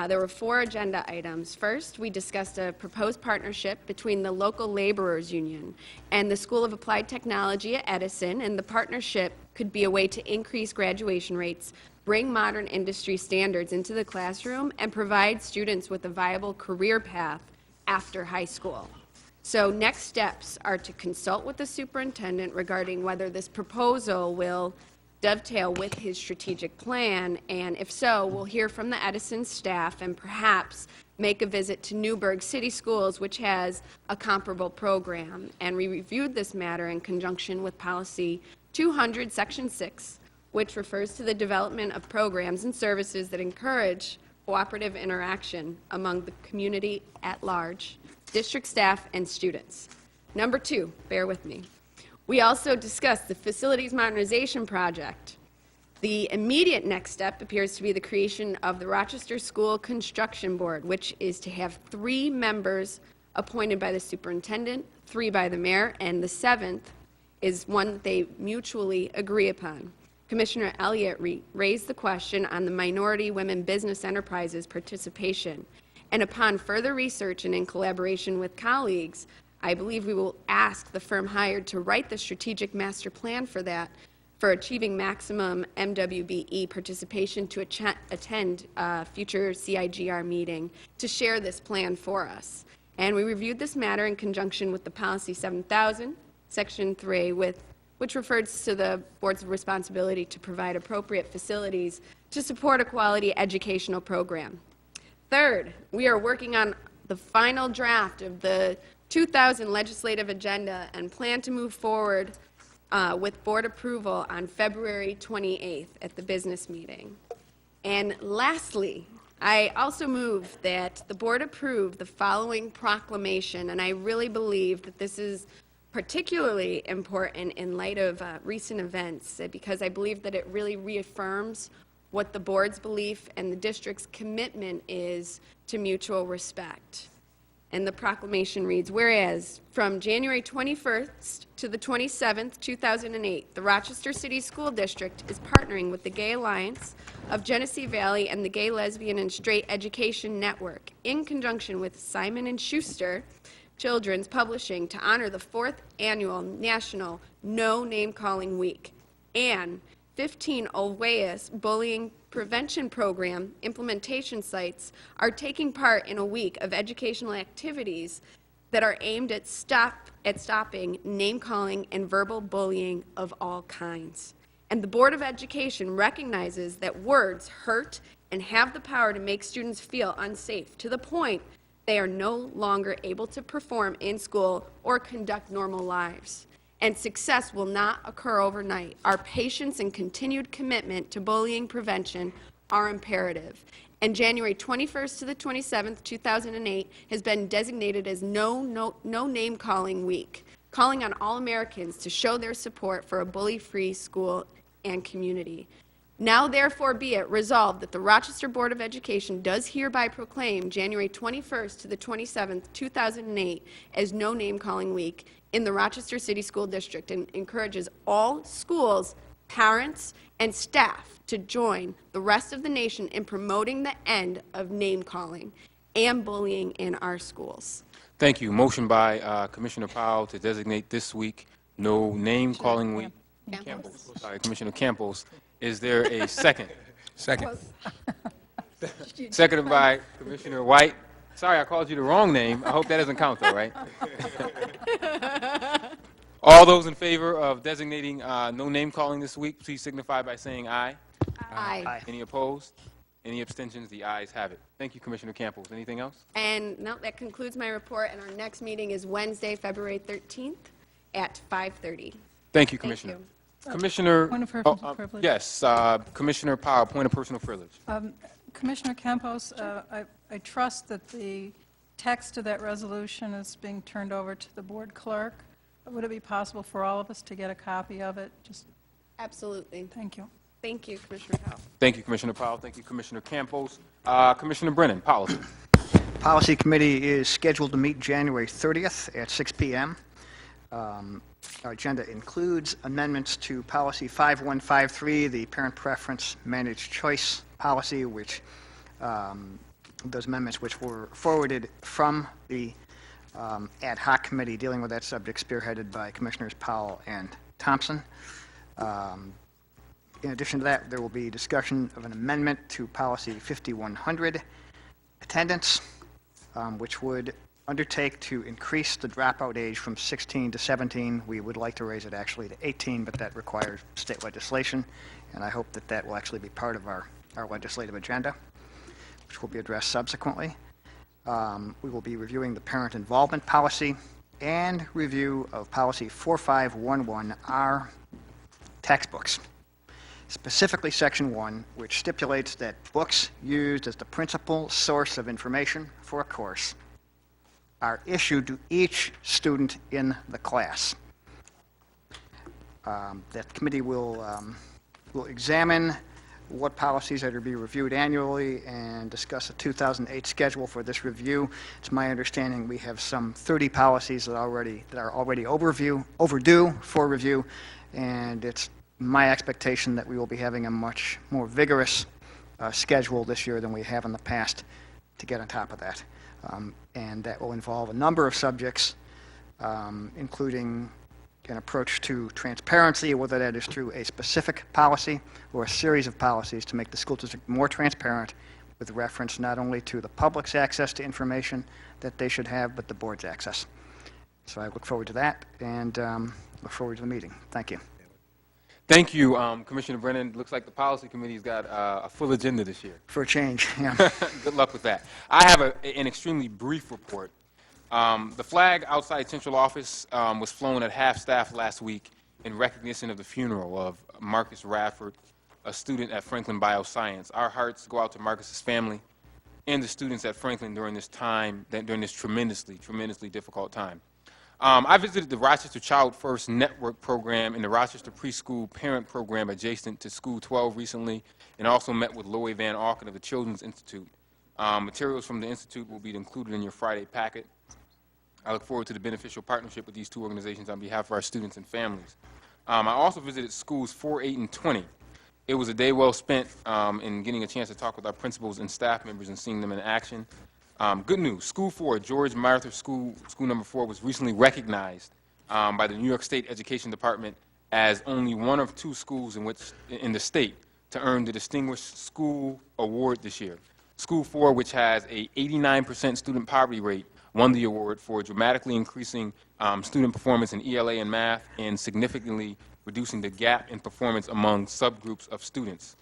There were 4 agenda items. First, we discussed a proposed partnership between the local laborers union and the School of Applied Technology at Edison, and the partnership could be a way to increase graduation rates, bring modern industry standards into the classroom, and provide students with a viable career path after high school. So next steps are to consult with the superintendent regarding whether this proposal will dovetail with his strategic plan, and if so, we'll hear from the Edison staff and perhaps make a visit to Newburgh City Schools, which has a comparable program. And we reviewed this matter in conjunction with Policy 200, Section 6, which refers to the development of programs and services that encourage cooperative interaction among the community at large, district staff, and students. Number 2, bear with me. We also discussed the Facilities Modernization Project. The immediate next step appears to be the creation of the Rochester School Construction Board, which is to have 3 members appointed by the superintendent, 3 by the mayor, and the 7th is one that they mutually agree upon. Commissioner Elliott raised the question on the minority women business enterprises participation, and upon further research and in collaboration with colleagues, I believe we will ask the firm hired to write the strategic master plan for that, for achieving maximum MWBE participation to attend a future CIGR meeting to share this plan for us. And we reviewed this matter in conjunction with the Policy 7000, Section 3, which refers to the board's responsibility to provide appropriate facilities to support a quality educational program. Third, we are working on the final draft of the 2000 legislative agenda and plan to move forward with board approval on February 28th at the business meeting. And lastly, I also move that the board approve the following proclamation, and I really believe that this is particularly important in light of recent events, because I believe that it really reaffirms what the board's belief and the district's commitment is to mutual respect. And the proclamation reads, whereas from January 21st to the 27th, 2008, the Rochester City School District is partnering with the Gay Alliance of Genesee Valley and the Gay, Lesbian, and Straight Education Network in conjunction with Simon & Schuster Children's Publishing to honor the 4th annual National No Name Calling Week and 15 Olweus Bullying Prevention Program implementation sites are taking part in a week of educational activities that are aimed at stopping name-calling and verbal bullying of all kinds. And the Board of Education recognizes that words hurt and have the power to make students feel unsafe to the point they are no longer able to perform in school or conduct normal lives. And success will not occur overnight. Our patience and continued commitment to bullying prevention are imperative. And January 21st to the 27th, 2008 has been designated as No Name Calling Week, calling on all Americans to show their support for a bully-free school and community. Now therefore be it resolved that the Rochester Board of Education does hereby proclaim January 21st to the 27th, 2008 as No Name Calling Week in the Rochester City School District and encourages all schools, parents, and staff to join the rest of the nation in promoting the end of name-calling and bullying in our schools. Thank you. Motion by Commissioner Powell to designate this week No Name Calling Week. Campos. Sorry, Commissioner Campos. Is there a second? Second. Seconded by Commissioner White. Sorry, I called you the wrong name. I hope that doesn't count, though, right? All those in favor of designating no name calling this week, please signify by saying aye. Aye. Aye. Any opposed? Any abstentions? The ayes have it. Thank you, Commissioner Campos. Anything else? And no, that concludes my report, and our next meeting is Wednesday, February 13th at 5:30. Thank you, Commissioner. you. Commissioner. Point of personal privilege. Yes, Commissioner Powell, point of personal privilege. Commissioner Campos, I trust that the text of that resolution is being turned over to the board clerk. Would it be possible for all of us to get a copy of it? Just Absolutely. thank you. Thank you, Commissioner Powell. Thank you, Commissioner Powell. Thank you, Commissioner Campos. Commissioner Brennan, policy. Policy Committee is scheduled to meet January 30th at 6 p.m. Our agenda includes amendments to Policy 5153, the Parent Preference Managed Choice Policy, which those amendments which were forwarded from the ad hoc committee dealing with that subject, spearheaded by Commissioners Powell and Thompson. In addition to that, there will be discussion of an amendment to Policy 5100, attendance, which would undertake to increase the dropout age from 16 to 17. We would like to raise it actually to 18, but that requires state legislation, and I hope that that will actually be part of our legislative agenda, which will be addressed subsequently. We will be reviewing the parent involvement policy and review of Policy 4511R, textbooks. Specifically Section 1, which stipulates that books used as the principal source of information for a course are issued to each student in the class. That committee will examine what policies are to be reviewed annually and discuss a 2008 schedule for this review. It's my understanding we have some 30 policies that are already overdue for review, and it's my expectation that we will be having a much more vigorous schedule this year than we have in the past to get on top of that. And that will involve a number of subjects, including an approach to transparency, whether that is through a specific policy or a series of policies to make the school district more transparent with reference not only to the public's access to information that they should have, but the board's access. So I look forward to that and look forward to the meeting. Thank you. Thank you, Commissioner Brennan. Looks like the policy committee's got a full agenda this year. For a change, yeah. Good luck with that. I have an extremely brief report. The flag outside Central Office was flown at half-staff last week in recognition of the funeral of Marcus Radford, a student at Franklin Bioscience. Our hearts go out to Marcus's family and the students at Franklin during this time, during this tremendously difficult time. I visited the Rochester Child First Network program and the Rochester Preschool Parent Program adjacent to School 12 recently, and also met with Loie Van Auken of the Children's Institute. Materials from the Institute will be included in your Friday packet. I look forward to the beneficial partnership with these two organizations on behalf of our students and families. I also visited schools 4, 8, and 20. It was a day well spent in getting a chance to talk with our principals and staff members and seeing them in action. Good news, School 4, George Martha School number 4, was recently recognized by the New York State Education Department as only one of 2 schools in the state to earn the Distinguished School Award this year. School 4, which has a 89% student poverty rate, won the award for dramatically increasing student performance in ELA and math and significantly reducing the gap in performance among subgroups of students.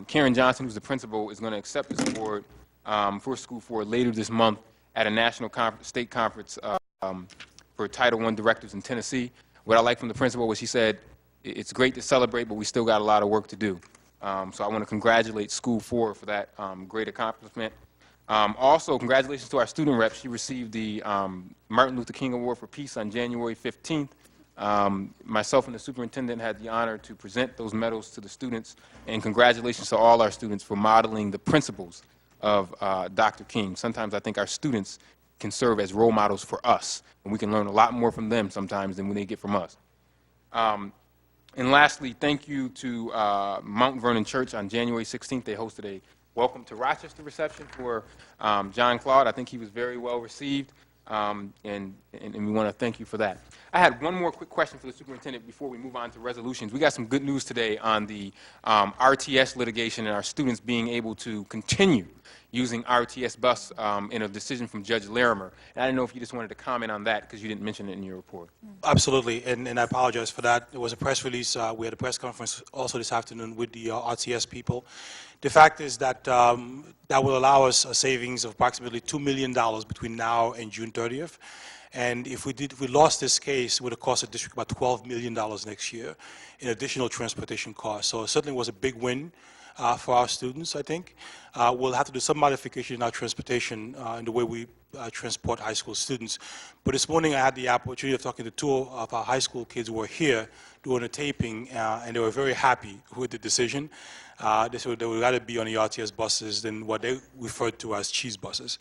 Karen Johnson, who's the principal, is going to accept this award for School 4 later this month at a national state conference for Title I directives in Tennessee. What I like from the principal was she said, it's great to celebrate, but we still got a lot of work to do. So I want to congratulate School 4 for that great accomplishment. Also, congratulations to our student rep. She received the Martin Luther King Award for Peace on January 15th. Myself and the superintendent had the honor to present those medals to the students, and congratulations to all our students for modeling the principles of Dr. King. Sometimes I think our students can serve as role models for us, and we can learn a lot more from them sometimes than when they get from us. And lastly, thank you to Mount Vernon Church. On January 16th, they hosted a Welcome to Rochester reception for John Claude. I think he was very well received, and we want to thank you for that. I had one more quick question for the superintendent before we move on to resolutions. We got some good news today on the RTS litigation and our students being able to continue using RTS bus in a decision from Judge Larimer. And I didn't know if you just wanted to comment on that because you didn't mention it in your report. Absolutely, and I apologize for that. There was a press release. We had a press conference also this afternoon with the RTS people. The fact is that that will allow us a savings of approximately $2 million between now and June 30th. And if we lost this case, it would have cost the district about $12 million next year in additional transportation costs. So it certainly was a big win for our students, I think. We'll have to do some modification in our transportation in the way we transport high school students. But this morning I had the opportunity of talking to two of our high school kids who were here doing a taping, and they were very happy with the decision. They said they would rather be on the RTS buses than what they referred to as cheese buses.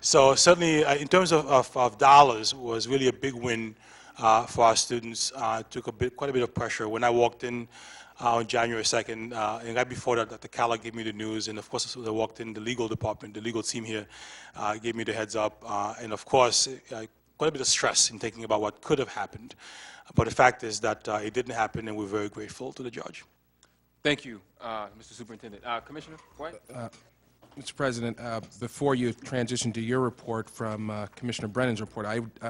So certainly, in terms of dollars, was really a big win for our students. It took quite a bit of pressure. When I walked in on January 2nd, and right before that, Dr. Calla gave me the news, and of course, as I walked in, the legal department, the legal team here, gave me the heads up, and of course, quite a bit of stress in thinking about what could have happened. But the fact is that it didn't happen, and we're very grateful to the judge. Thank you, Mr. Superintendent. Commissioner White? Mr. President, before you transition to your report from Commissioner Brennan's report,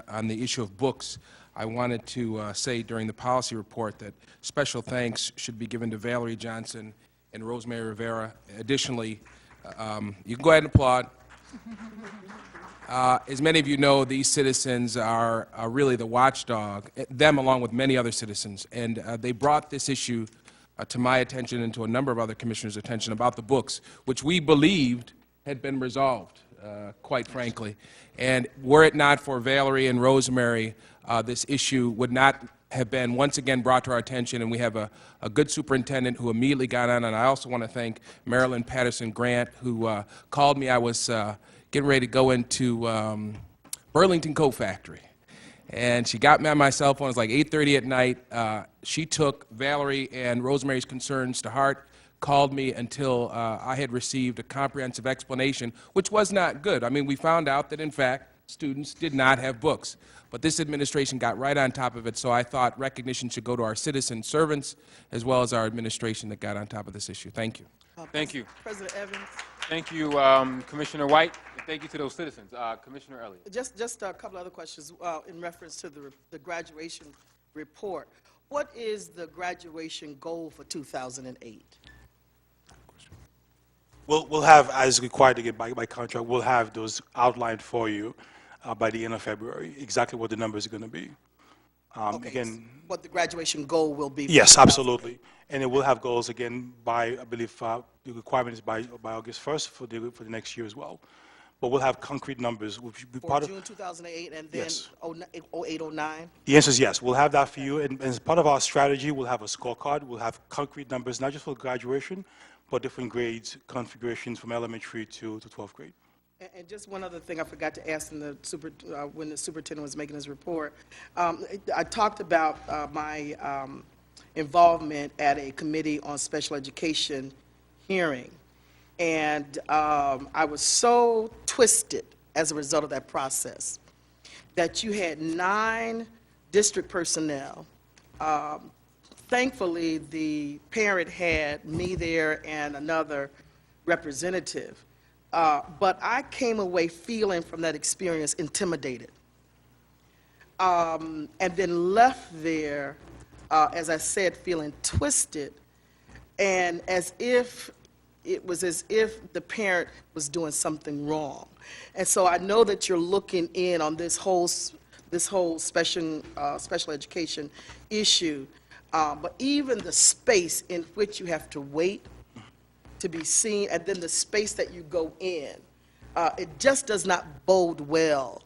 on the issue of books, I wanted to say during the policy report that special thanks should be given to Valerie Johnson and Rosemary Rivera. Additionally, you can go ahead and applaud. As many of you know, these citizens are really the watchdog, them along with many other citizens, and they brought this issue to my attention and to a number of other commissioners' attention about the books, which we believed had been resolved, quite frankly. And were it not for Valerie and Rosemary, this issue would not have been once again brought to our attention, and we have a good superintendent who immediately got on, and I also want to thank Marilyn Patterson Grant, who called me. I was getting ready to go into Burlington Coat Factory. And she got me on my cell phone. It was like 8:30 at night. She took Valerie and Rosemary's concerns to heart, called me until I had received a comprehensive explanation, which was not good. I mean, we found out that, in fact, students did not have books. But this administration got right on top of it, so I thought recognition should go to our citizen servants as well as our administration that got on top of this issue. Thank you. Thank you. President Evans. Thank you, Commissioner White, and thank you to those citizens. Commissioner Elliott. Just a couple other questions in reference to the graduation report. What is the graduation goal for 2008? We'll have, as required to get by contract, we'll have those outlined for you by the end of February, exactly what the numbers are going to be. Okay, again, what the graduation goal will be? yes, absolutely. And it will have goals again by, I believe, the requirement is by August 1st for the next year as well. But we'll have concrete numbers, which will be For part of. June 2008 and then Yes. 08, 09? The answer is yes. We'll have that for you. And as part of our strategy, we'll have a scorecard. We'll have concrete numbers, not just for graduation, but different grades, configurations from elementary to 12th grade. And just one other thing I forgot to ask in the when the superintendent was making his report. I talked about my involvement at a committee on special education hearing. And I was so twisted as a result of that process that you had 9 district personnel. Thankfully, the parent had me there and another representative. But I came away feeling from that experience intimidated. And then left there, as I said, feeling twisted, and it was as if the parent was doing something wrong. And so I know that you're looking in on this whole special education issue, but even the space in which you have to wait to be seen, and then the space that you go in, it just does not bode well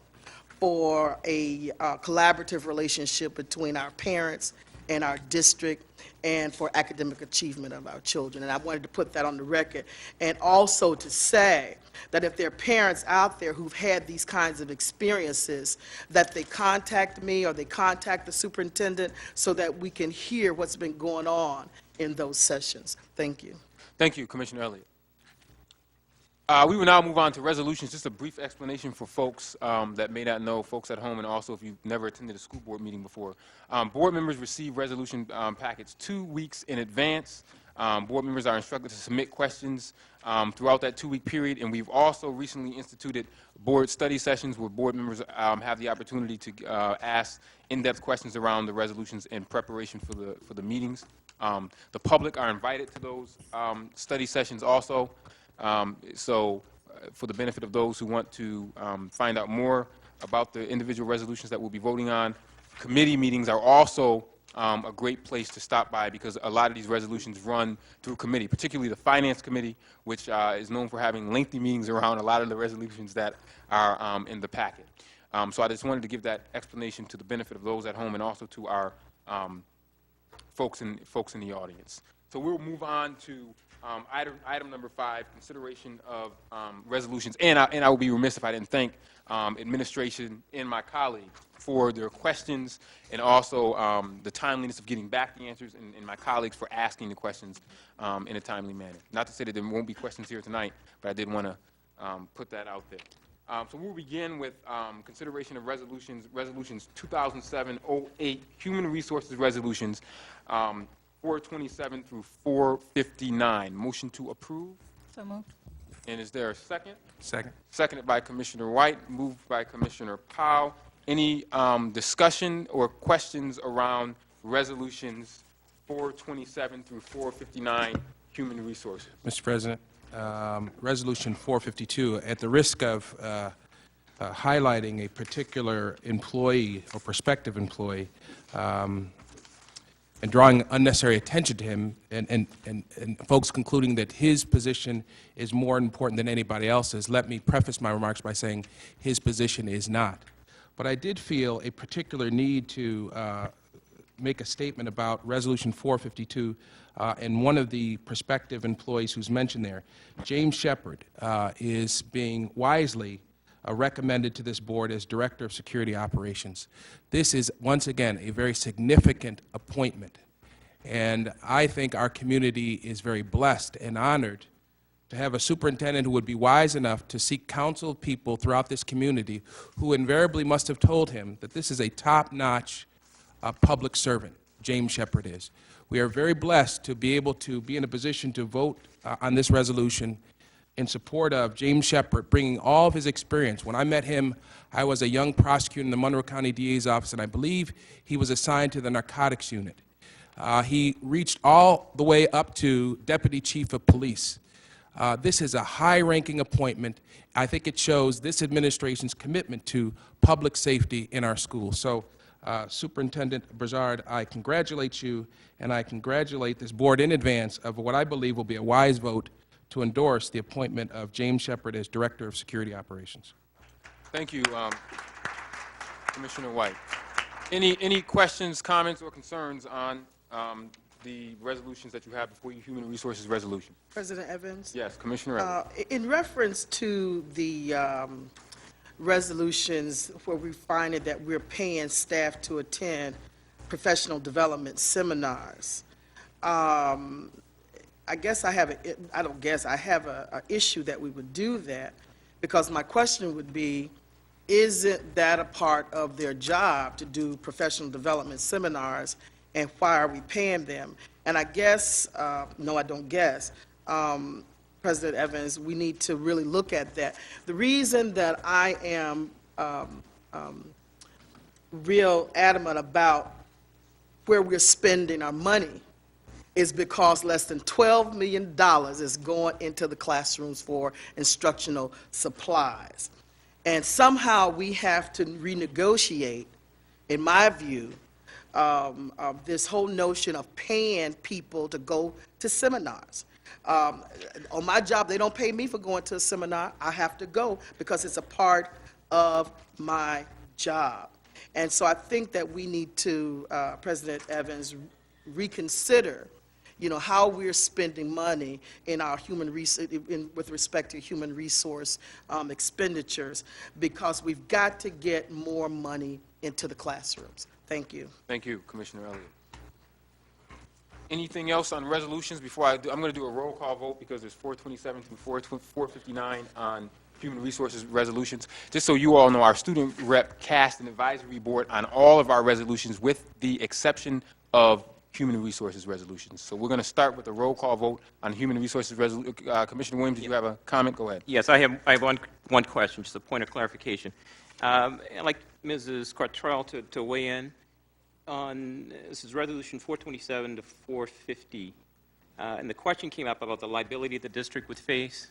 for a collaborative relationship between our parents and our district and for academic achievement of our children. And I wanted to put that on the record. And also to say that if there are parents out there who've had these kinds of experiences, that they contact me or they contact the superintendent so that we can hear what's been going on in those sessions. Thank you. Thank you, Commissioner Elliott. We will now move on to resolutions. Just a brief explanation for folks that may not know, folks at home, and also if you've never attended a school board meeting before. Board members receive resolution packets 2 weeks in advance. Board members are instructed to submit questions throughout that 2-week period, and we've also recently instituted board study sessions where board members have the opportunity to ask in-depth questions around the resolutions in preparation for the meetings. The public are invited to those study sessions also. For the benefit of those who want to find out more about the individual resolutions that we'll be voting on, committee meetings are also a great place to stop by because a lot of these resolutions run through committee, particularly the Finance Committee, which is known for having lengthy meetings around a lot of the resolutions that are in the packet. So I just wanted to give that explanation to the benefit of those at home and also to our folks in the audience. So we'll move on to item number 5, consideration of resolutions. And I would be remiss if I didn't thank administration and my colleagues for their questions and also the timeliness of getting back the answers and my colleagues for asking the questions in a timely manner. Not to say that there won't be questions here tonight, but I did want to put that out there. So we'll begin with consideration of resolutions 2007-08, human resources resolutions, 427 through 459. Motion to approve. So moved. And is there a second? Second. Seconded by Commissioner White, moved by Commissioner Powell. Any discussion or questions around resolutions 427 through 459, human resources? Mr. President, Resolution 452, at the risk of highlighting a particular employee or prospective employee and drawing unnecessary attention to him and folks concluding that his position is more important than anybody else's, let me preface my remarks by saying his position is not. But I did feel a particular need to make a statement about Resolution 452 and one of the prospective employees who's mentioned there. James Shepard is being wisely recommended to this board as Director of Security Operations. This is, once again, a very significant appointment. And I think our community is very blessed and honored to have a superintendent who would be wise enough to seek counsel of people throughout this community who invariably must have told him that this is a top-notch public servant, James Shepard is. We are very blessed to be able to be in a position to vote on this resolution in support of James Shepard, bringing all of his experience. When I met him, I was a young prosecutor in the Monroe County DA's office, and I believe he was assigned to the narcotics unit. He reached all the way up to Deputy Chief of Police. This is a high-ranking appointment. I think it shows this administration's commitment to public safety in our schools. So, Superintendent Brizard, I congratulate you, and I congratulate this board in advance of what I believe will be a wise vote to endorse the appointment of James Shepard as Director of Security Operations. Thank you, Commissioner White. Any questions, comments, or concerns on the resolutions that you have before you, human resources resolution? President Evans? Yes, Commissioner Elliott. In reference to the resolutions where we find it that we're paying staff to attend professional development seminars, I guess I have a issue that we would do that, because my question would be, isn't that a part of their job to do professional development seminars, and why are we paying them? And I guess, no, I don't guess, President Evans, we need to really look at that. The reason that I am real adamant about where we're spending our money is because less than $12 million is going into the classrooms for instructional supplies. And somehow we have to renegotiate, in my view, this whole notion of paying people to go to seminars. On my job, they don't pay me for going to a seminar. I have to go because it's a part of my job. And so I think that we need to, President Evans, reconsider how we're spending money in our with respect to human resource expenditures, because we've got to get more money into the classrooms. Thank you. Thank you, Commissioner Elliott. Anything else on resolutions before I do? I'm going to do a roll call vote because there's 427 through 459 on human resources resolutions. Just so you all know, our student rep cast an advisory board on all of our resolutions with the exception of human resources resolutions. So we're going to start with a roll call vote on human resources resolution. Commissioner Williams, did you have a comment? Go ahead. Yes, I have one question, just a point of clarification. I'd like Mrs. Cartrell to weigh in on, this is Resolution 427 to 450. And the question came up about the liability the district would face.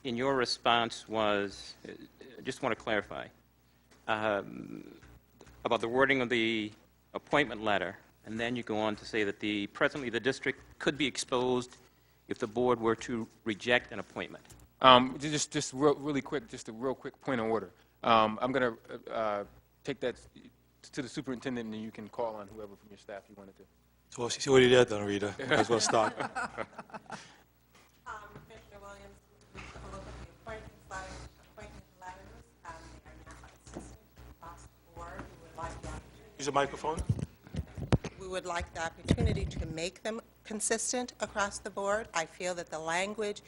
And your response was, just want to clarify, about the wording of the appointment letter. And then you go on to say that presently the district could be exposed if the board were to reject an appointment. Just really quick, just a real quick point of order. I'm going to take that to the superintendent, and then you can call on whoever from your staff you wanted to. So she's already there, then, Rita. Might as well start. Commissioner Williams, we took a look at the appointment letters. They are not consistent across the board. We would like the opportunity. Use a microphone. We would like the opportunity to make them consistent across the board. I feel that the language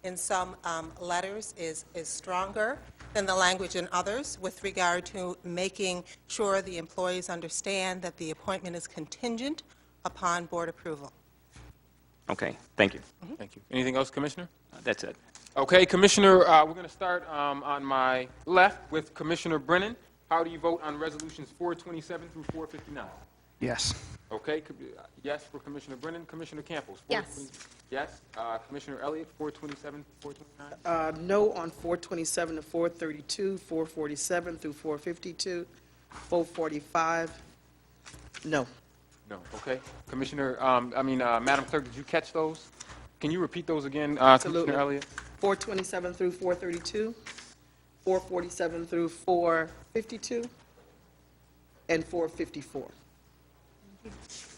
in some letters is stronger than the language in others with regard to making sure the employees understand that the appointment is contingent upon board approval. Okay, thank you. Thank you. Anything else, Commissioner? That's it. Okay, Commissioner, we're going to start on my left with Commissioner Brennan. How do you vote on resolutions 427 through 459? Yes. Okay, yes for Commissioner Brennan. Commissioner Campos? Yes. Yes. Commissioner Elliott, 427, 429? No on 427 to 432, 447 through 452, 445, no. No, okay. Commissioner, Madam Clerk, did you catch those? Can you repeat those again, Absolutely. Commissioner Elliott? 427 through 432, 447 through 452, and 454.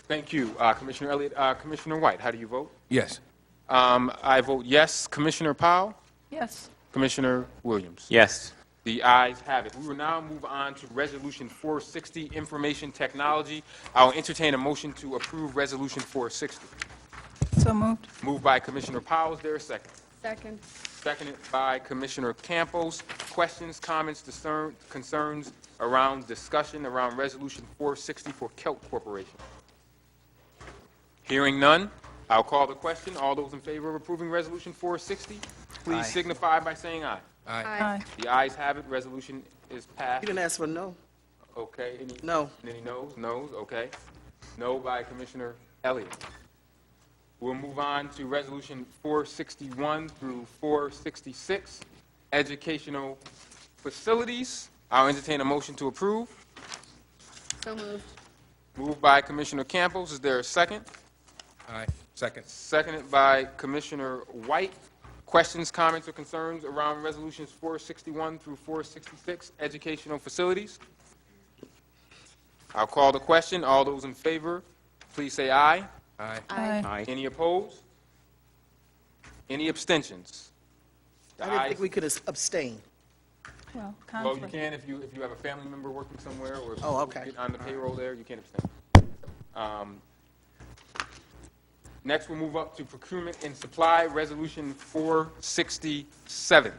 Thank you, Commissioner Elliott. Commissioner White, how do you vote? Yes. I vote yes. Commissioner Powell? Yes. Commissioner Williams? Yes. The ayes have it. We will now move on to Resolution 460, Information Technology. I'll entertain a motion to approve Resolution 460. So moved. Moved by Commissioner Powell. Is there a second? Second. Seconded by Commissioner Campos. Questions, comments, concerns around discussion around Resolution 460 for Kelp Corporation? Hearing none, I'll call the question. All those in favor of approving Resolution 460, please Aye. signify by saying aye. Aye. Aye. The ayes have it. Resolution is passed. You didn't ask for no. Okay. Any? No. Any noes? Noes. Okay. No by Commissioner Elliott. We'll move on to Resolution 461 through 466, Educational Facilities. I'll entertain a motion to approve. So moved. Moved by Commissioner Campos. Is there a second? Aye. Second. Seconded by Commissioner White. Questions, comments, or concerns around Resolutions 461 through 466, Educational Facilities? I'll call the question. All those in favor, please say aye. Aye. Aye. Aye. Any opposed? Any abstentions? The I didn't ayes- think we could abstain. Well, Well, you conflict. can if you have a family member working somewhere or if Oh, you okay. get on the payroll there, you can abstain. Next, we'll move up to Procurement and Supply, Resolution 467.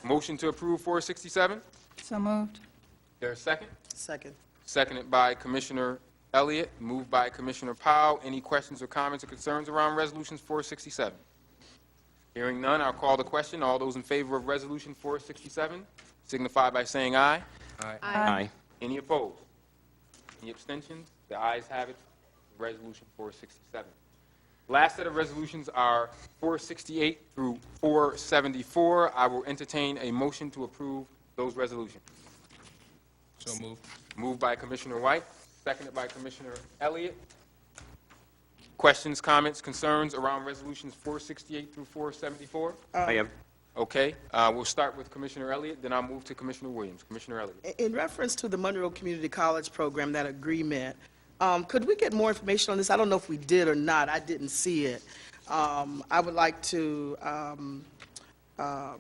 Motion to approve 467? So moved. There a second? Second. Seconded by Commissioner Elliott, moved by Commissioner Powell. Any questions or comments or concerns around Resolutions 467? Hearing none, I'll call the question. All those in favor of Resolution 467 signify by saying aye. Aye. Aye. Any opposed? Any abstentions? The ayes have it. Resolution 467. Last set of resolutions are 468 through 474. I will entertain a motion to approve those resolutions. So moved. Moved by Commissioner White, seconded by Commissioner Elliott. Questions, comments, concerns around resolutions 468 through 474? I have, Okay, we'll start with Commissioner Elliott, then I'll move to Commissioner Williams. Commissioner Elliott. In reference to the Monroe Community College program, that agreement, could we get more information on this? I don't know if we did or not. I didn't see it. I would like to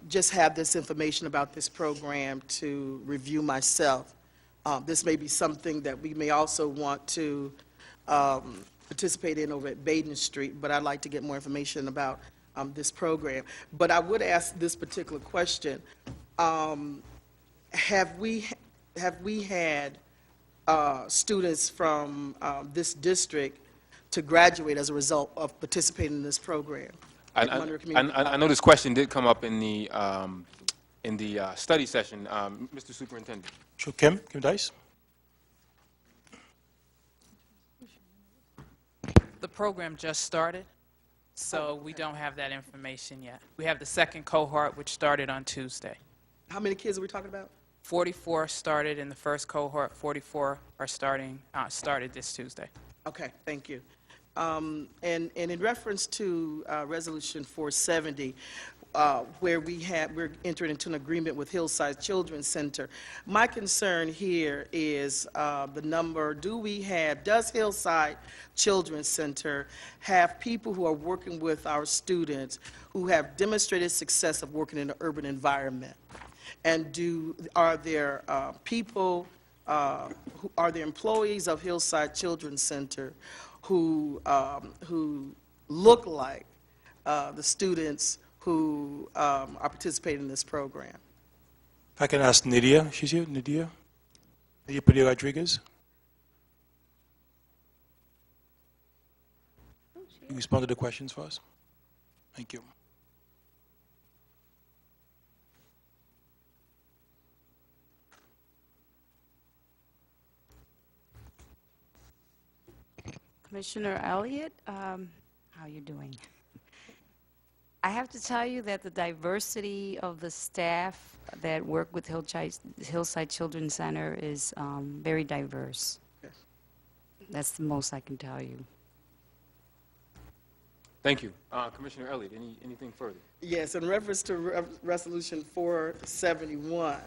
just have this information about this program to review myself. This may be something that we may also want to participate in over at Baden Street, but I'd like to get more information about this program. But I would ask this particular question. Have we had students from this district to graduate as a result of participating in this program. I know this question did come up in the study session. Mr. Superintendent. Sure, Kim Dice? The program just started, so we don't have that information yet. We have the second cohort, which started on Tuesday. How many kids are we talking about? 44 started in the first cohort. 44 are started this Tuesday. Okay, thank you. And in reference to Resolution 470, where we're entering into an agreement with Hillside Children's Center, my concern here is the number. Does Hillside Children's Center have people who are working with our students who have demonstrated success of working in an urban environment? And are there are there employees of Hillside Children's Center who look like the students who are participating in this program? If I can ask Nydia, she's here, Nydia Padilla Rodriguez. You respond to the questions for us? Thank you. Commissioner Elliott, how are you doing? I have to tell you that the diversity of the staff that work with Hillside Children's Center is very diverse. Yes. That's the most I can tell you. Thank you. Commissioner Elliott, anything further? Yes, in reference to Resolution 471,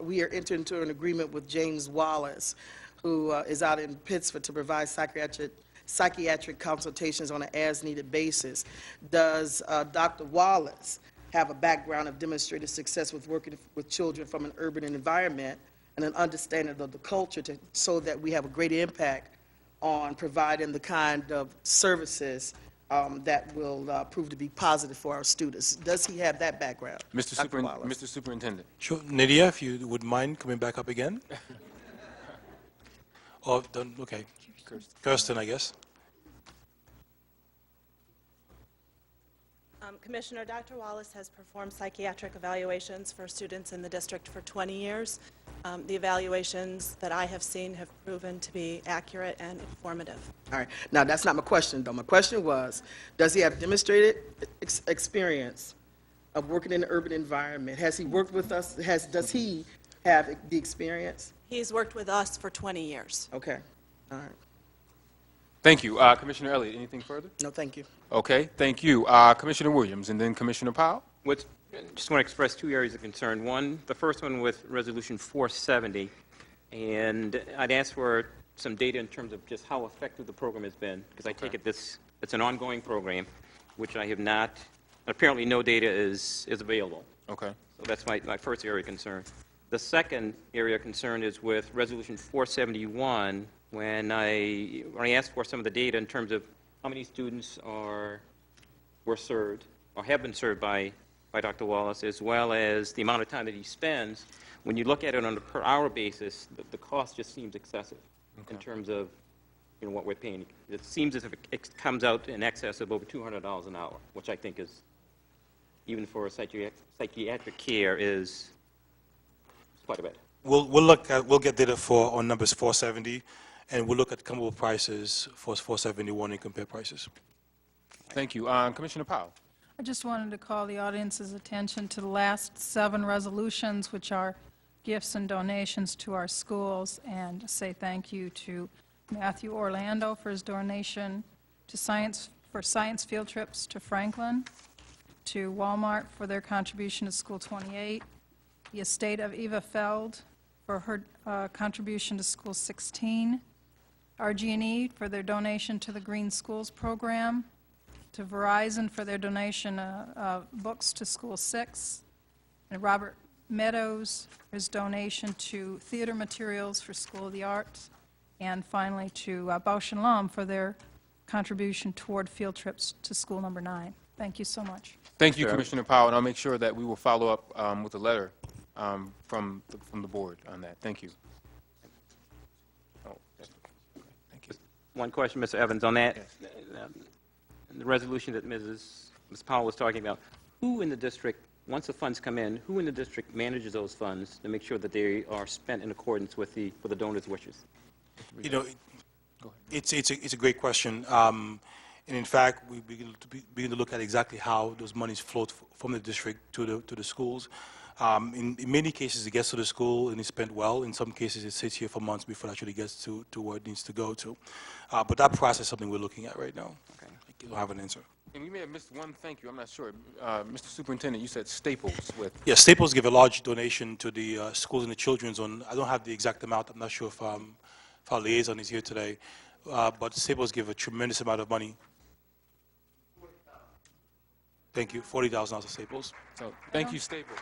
we are entering into an agreement with James Wallace, who is out in Pittsburgh, to provide psychiatric consultations on an as-needed basis. Does Dr. Wallace have a background of demonstrated success with working with children from an urban environment and an understanding of the culture so that we have a great impact on providing the kind of services that will prove to be positive for our students? Does he have that background? Mr. Superintendent. Sure. Nydia, if you would mind coming back up again. Oh, done. Okay. Kirsten, I guess. Commissioner, Dr. Wallace has performed psychiatric evaluations for students in the district for 20 years. The evaluations that I have seen have proven to be accurate and informative. All right. Now, that's not my question, though. My question was, does he have demonstrated experience of working in an urban environment? Has he worked with us? Does he have the experience? He's worked with us for 20 years. Okay. All right. Thank you. Commissioner Elliott, anything further? No, thank you. Okay, thank you. Commissioner Williams, and then Commissioner Powell. Just want to express two areas of concern. One, the first one with Resolution 470, and I'd ask for some data in terms of just how effective the program has been, because I take it it's an ongoing program, which I have not, apparently no data is available. Okay. So that's my first area of concern. The second area of concern is with Resolution 471, when I asked for some of the data in terms of how many students were served or have been served by Dr. Wallace, as well as the amount of time that he spends. When you look at it on a per-hour basis, the cost just seems excessive in terms of what we're paying. It seems as if it comes out in excess of over $200 an hour, which I think is, even for psychiatric care, is quite a bit. We'll get data on numbers 470, and we'll look at comparable prices for 471 and compare prices. Thank you. Commissioner Powell. I just wanted to call the audience's attention to the last 7 resolutions, which are gifts and donations to our schools, and say thank you to Matthew Orlando for his donation to science field trips to Franklin, to Walmart for their contribution to School 28, the estate of Eva Feld for her contribution to School 16, RG&E for their donation to the Green Schools program, to Verizon for their donation of books to School 6, and Robert Meadows for his donation to theater materials for School of the Arts, and finally to Bausch & Lomb for their contribution toward field trips to School number 9. Thank you so much. Thank you, Commissioner Powell, and I'll make sure that we will follow up with a letter from the board on that. Thank you. one question, Mr. Evans, on that. The resolution that Ms. Powell was talking about, who in the district, once the funds come in, who in the district manages those funds to make sure that they are spent in accordance with the donors' wishes? You know, it's a great question. And in fact, we begin to look at exactly how those monies flow from the district to the schools. In many cases, it gets to the school and is spent well. In some cases, it sits here for months before it actually gets to where it needs to go to. But that process is something we're looking at right now. Okay. I don't have an answer. And we may have missed one, thank you, I'm not sure. Mr. Superintendent, you said Staples with... Yeah, Staples give a large donation to the schools and the children's on, I don't have the exact amount, I'm not sure if our liaison is here today, but Staples give a tremendous amount of money. Thank you, $40,000 to Staples. So, thank you, Staples.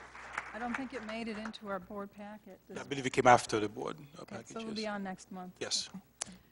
I don't think it made it into our board packet. I believe it came after the board package. So it'll be on next month. Yes.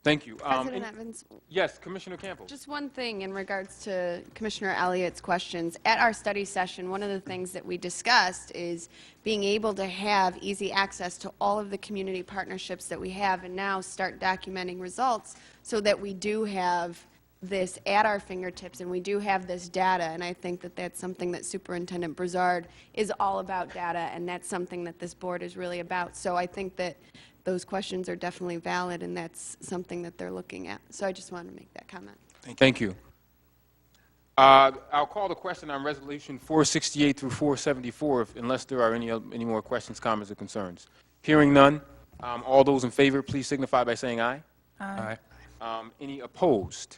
Thank you. President Evans? Yes, Commissioner Campbell. Just one thing in regards to Commissioner Elliott's questions. At our study session, one of the things that we discussed is being able to have easy access to all of the community partnerships that we have and now start documenting results so that we do have this at our fingertips and we do have this data, and I think that that's something that Superintendent Broussard is all about data, and that's something that this board is really about. So I think that those questions are definitely valid, and that's something that they're looking at. So I just wanted to make that comment. Thank you. I'll call the question on Resolution 468 through 474, unless there are any more questions, comments, or concerns. Hearing none, all those in favor, please signify by saying aye. Aye. Any opposed?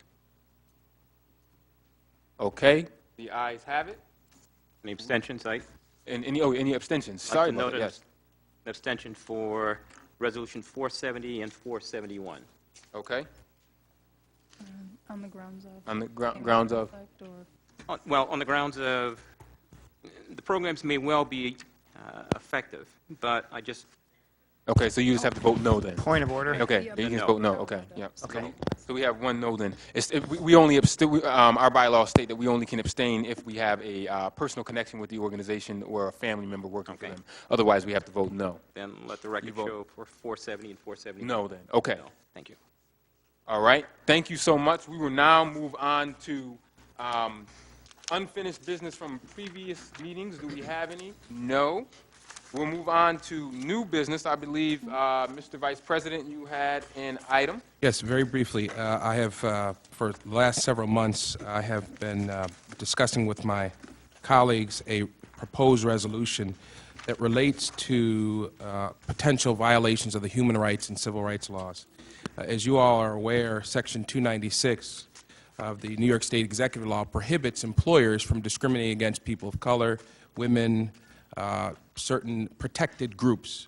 Okay, the ayes have it. Any abstentions? And any abstentions? Sorry about that, yes. An abstention for Resolution 470 and 471. Okay. On the grounds of? On the grounds of? Well, on the grounds of the programs may well be effective, but I just... Okay, so you just have to vote no then. Point of order. Okay, you can No. vote no. Okay, yeah. Okay. So we have one no then. We only our bylaws state that we only can abstain if we have a personal connection with the organization or a family member working for them. Otherwise, we have to vote no. Then let the record show for 470 and 471. No then. Okay. No. Thank you. All right. Thank you so much. We will now move on to unfinished business from previous meetings. Do we have any? No. We'll move on to new business. I believe, Mr. Vice President, you had an item. Yes, very briefly. I have, for the last several months, I have been discussing with my colleagues a proposed resolution that relates to potential violations of the human rights and civil rights laws. As you all are aware, Section 296 of the New York State Executive Law prohibits employers from discriminating against people of color, women, certain protected groups.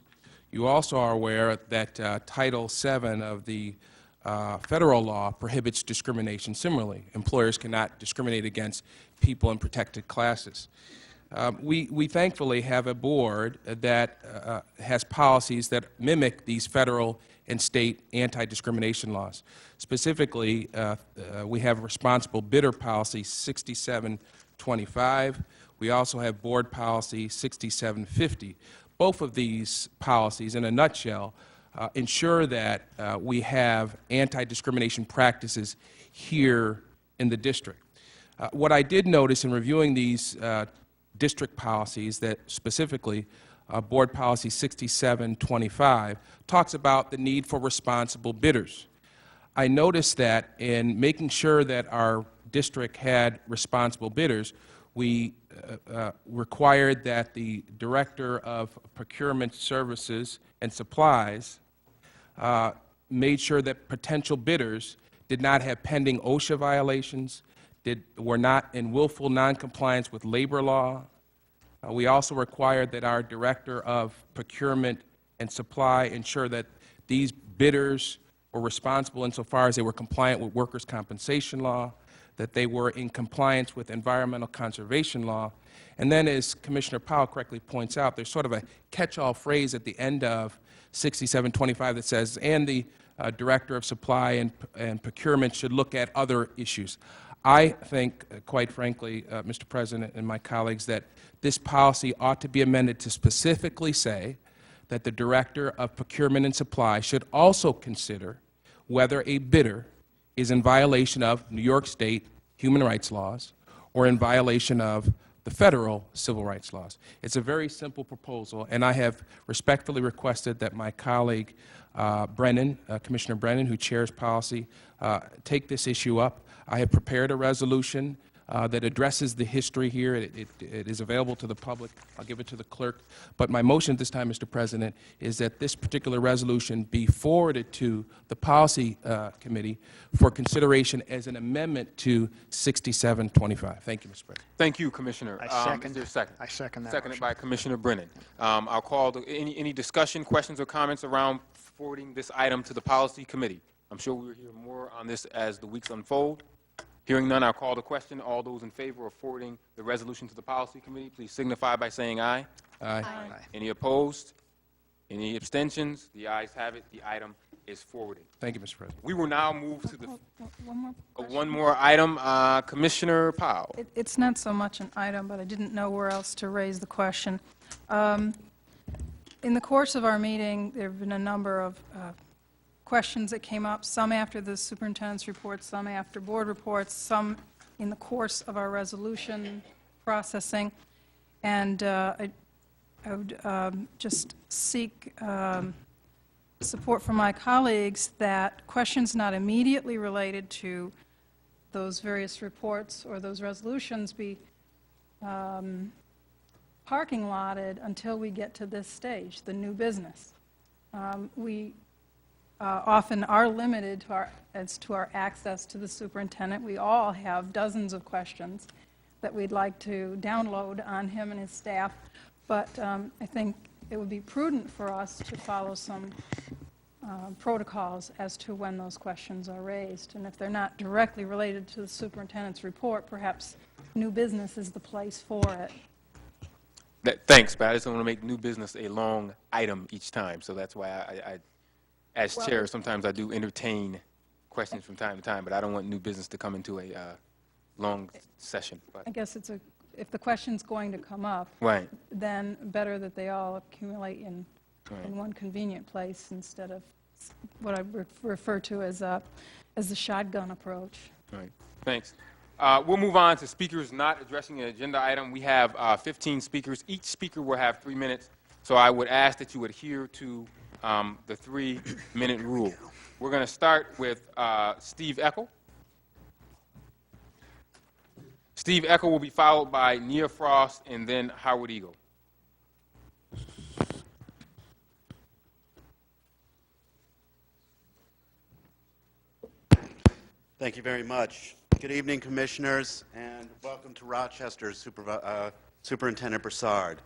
You also are aware that Title VII of the federal law prohibits discrimination similarly. Employers cannot discriminate against people in protected classes. We thankfully have a board that has policies that mimic these federal and state anti-discrimination laws. Specifically, we have responsible bidder policy 6725. We also have board policy 6750. Both of these policies, in a nutshell, ensure that we have anti-discrimination practices here in the district. What I did notice in reviewing these district policies, that specifically board policy 6725 talks about the need for responsible bidders. I noticed that in making sure that our district had responsible bidders, we required that the Director of Procurement Services and Supplies made sure that potential bidders did not have pending OSHA violations, were not in willful noncompliance with labor law. We also required that our Director of Procurement and Supply ensure that these bidders were responsible insofar as they were compliant with workers' compensation law, that they were in compliance with environmental conservation law. And then, as Commissioner Powell correctly points out, there's sort of a catch-all phrase at the end of 6725 that says, and the Director of Supply and Procurement should look at other issues. I think, quite frankly, Mr. President and my colleagues, that this policy ought to be amended to specifically say that the Director of Procurement and Supply should also consider whether a bidder is in violation of New York State human rights laws or in violation of the federal civil rights laws. It's a very simple proposal, and I have respectfully requested that my colleague Brennan, Commissioner Brennan, who chairs policy, take this issue up. I have prepared a resolution that addresses the history here. It is available to the public. I'll give it to the clerk. But my motion at this time, Mr. President, is that this particular resolution be forwarded to the Policy Committee for consideration as an amendment to 6725. Thank you, Mr. President. Thank you, Commissioner. I second. Is there a second? I second that Seconded motion. by Commissioner Brennan. I'll call any discussion, questions, or comments around forwarding this item to the Policy Committee. I'm sure we will hear more on this as the weeks unfold. Hearing none, I'll call the question. All those in favor of forwarding the resolution to the Policy Committee, please signify by saying aye. Aye. Any opposed? Any abstentions? The ayes have it. The item is forwarded. Thank you, Mr. President. We will now move to the One more question. one more item. Commissioner Powell. It's not so much an item, but I didn't know where else to raise the question. In the course of our meeting, there have been a number of questions that came up, some after the superintendent's report, some after board reports, some in the course of our resolution processing. And I would just seek support from my colleagues that questions not immediately related to those various reports or those resolutions be parking lotted until we get to this stage, the new business. We often are limited as to our access to the superintendent. We all have dozens of questions that we'd like to download on him and his staff, but I think it would be prudent for us to follow some protocols as to when those questions are raised. And if they're not directly related to the superintendent's report, perhaps new business is the place for it. Thanks, but I just don't want to make new business a long item each time, so that's why I as chair, sometimes I do entertain questions from time to time, but I don't want new business to come into a long session. But I guess if the question's going to come up, right, then better that they all accumulate in one convenient place instead of what I refer to as the shotgun approach. Right. Thanks. We'll move on to speakers not addressing an agenda item. We have 15 speakers. Each speaker will have 3 minutes, so I would ask that you adhere to the 3-minute rule. We're going to start with Steve Eckel. Steve Eckel will be followed by Nia Frost and then Howard Eagle. Thank you very much. Good evening, Commissioners, and welcome to Rochester, Superintendent Broussard.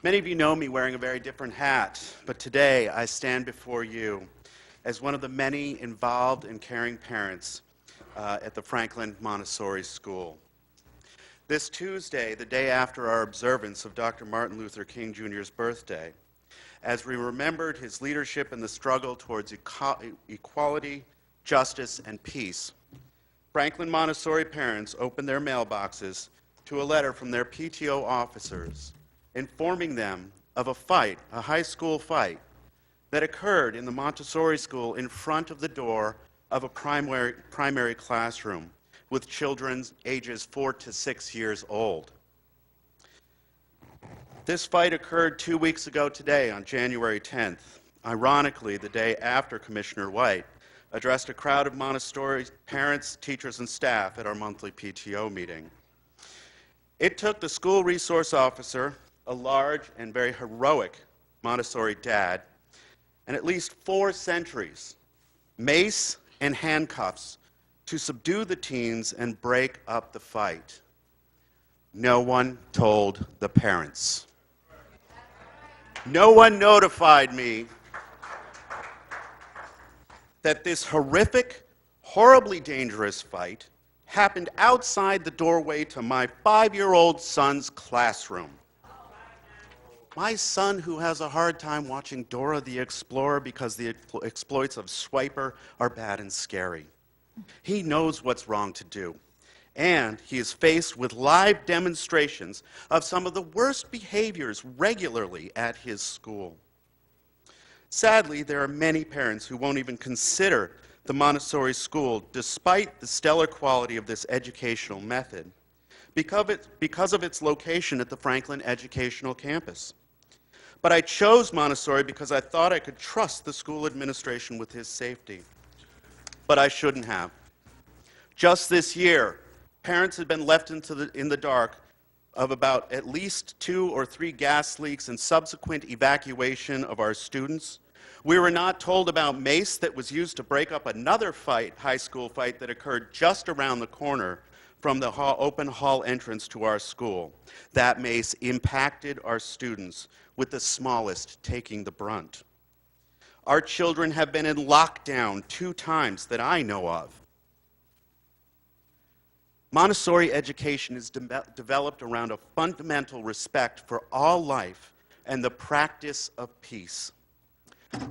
Many of you know me wearing a very different hat, but today I stand before you as one of the many involved and caring parents at the Franklin Montessori School. This Tuesday, the day after our observance of Dr. Martin Luther King Jr.'s birthday, as we remembered his leadership in the struggle towards equality, justice, and peace, Franklin Montessori parents opened their mailboxes to a letter from their PTO officers informing them of a fight, a high school fight, that occurred in the Montessori school in front of the door of a primary classroom with children ages 4 to 6 years old. This fight occurred 2 weeks ago today on January 10th, ironically the day after Commissioner White addressed a crowd of Montessori parents, teachers, and staff at our monthly PTO meeting. It took the school resource officer, a large and very heroic Montessori dad, and at least 4 centuries, mace and handcuffs, to subdue the teens and break up the fight. No one told the parents. No one notified me that this horrific, horribly dangerous fight happened outside the doorway to my 5-year-old son's classroom. My son, who has a hard time watching Dora the Explorer because the exploits of Swiper are bad and scary. He knows what's wrong to do, and he is faced with live demonstrations of some of the worst behaviors regularly at his school. Sadly, there are many parents who won't even consider the Montessori school, despite the stellar quality of this educational method, because of its location at the Franklin Educational Campus. But I chose Montessori because I thought I could trust the school administration with his safety. But I shouldn't have. Just this year, parents had been left in the dark of about at least 2 or 3 gas leaks and subsequent evacuation of our students. We were not told about mace that was used to break up another high school fight that occurred just around the corner from the open hall entrance to our school. That mace impacted our students, with the smallest taking the brunt. Our children have been in lockdown 2 times that I know of. Montessori education is developed around a fundamental respect for all life and the practice of peace.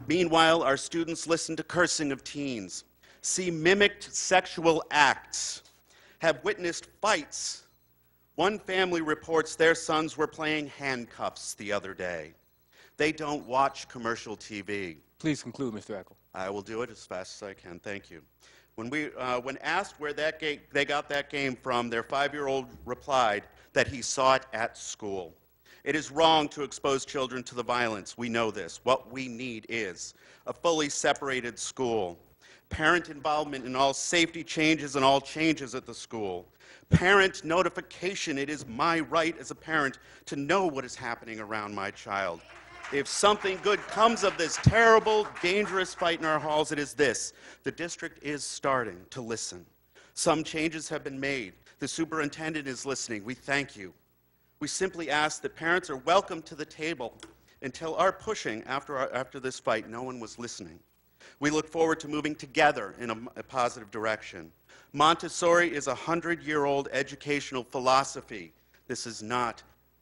Meanwhile, our students listen to cursing of teens, see mimicked sexual acts, have witnessed fights. One family reports their sons were playing handcuffs the other day. They don't watch commercial TV. Please conclude, Mr. Eckel. I will do it as fast as I can. Thank you. When asked where they got that game from, their 5-year-old replied that he saw it at school. It is wrong to expose children to the violence. We know this. What we need is a fully separated school, parent involvement in all safety changes and all changes at the school, parent notification. It is my right as a parent to know what is happening around my child. If something good comes of this terrible, dangerous fight in our halls, it is this: the district is starting to listen. Some changes have been made. The superintendent is listening. We thank you. We simply ask that parents are welcome to the table. Until our pushing after this fight, no one was listening. We look forward to moving together in a positive direction. Montessori is a 100-year-old educational philosophy. This is not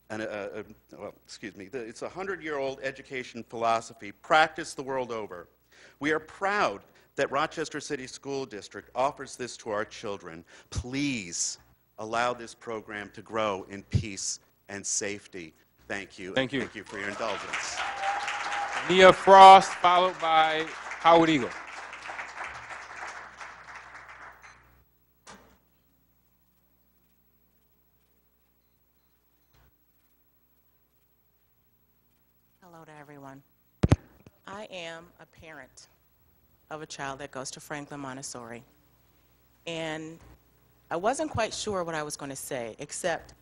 it's a 100-year-old education philosophy practiced the world over. We are proud that Rochester City School District offers this to our children. Please allow this program to grow in peace and safety. Thank you. Thank you. Thank you for your indulgence. Nia Frost, followed by Howard Eagle. Hello to everyone. I am a parent of a child that goes to Franklin Montessori. And I wasn't quite sure what I was going to say, except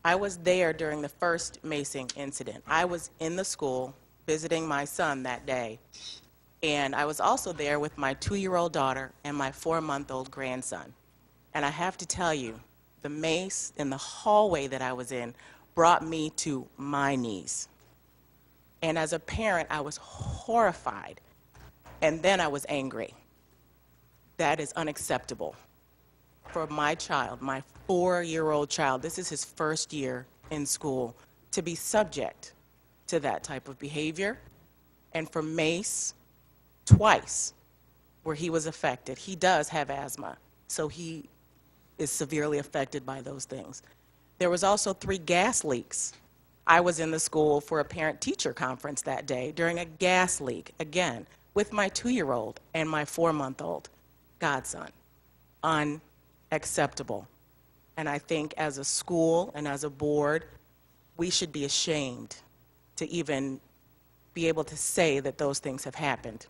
I was there during the first macing incident. I was in the school visiting my son that day. And I was also there with my 2-year-old daughter and my 4-month-old grandson. And I have to tell you, the mace in the hallway that I was in brought me to my knees. And as a parent, I was horrified. And then I was angry. That is unacceptable for my child, my 4-year-old child. This is his first year in school, to be subject to that type of behavior. And for Mace, twice where he was affected. He does have asthma, so he is severely affected by those things. There was also 3 gas leaks. I was in the school for a parent-teacher conference that day during a gas leak, again, with my 2-year-old and my 4-month-old godson. Unacceptable. And I think as a school and as a board, we should be ashamed to even be able to say that those things have happened.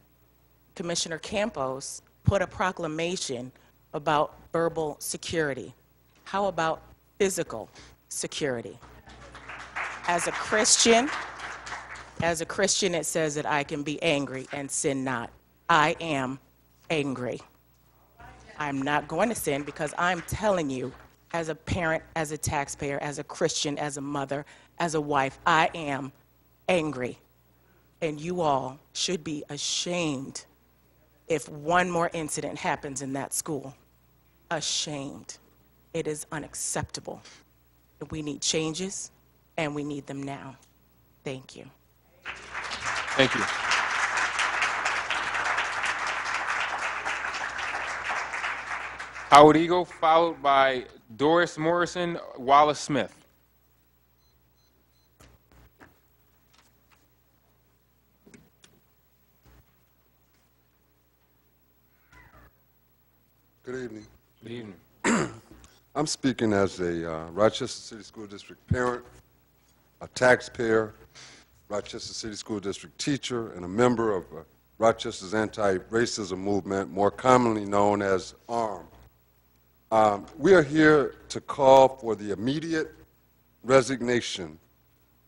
Commissioner Campos put a proclamation about verbal security. How about physical security? As a Christian, it says that I can be angry and sin not. I am angry. I'm not going to sin because I'm telling you, as a parent, as a taxpayer, as a Christian, as a mother, as a wife, I am angry. And you all should be ashamed if one more incident happens in that school. Ashamed. It is unacceptable. We need changes, and we need them now. Thank you. Thank you. Howard Eagle, followed by Doris Morrison, Wallace Smith. Good evening. Good evening. I'm speaking as a Rochester City School District parent, a taxpayer, Rochester City School District teacher, and a member of Rochester's anti-racism movement, more commonly known as ARM. We are here to call for the immediate resignation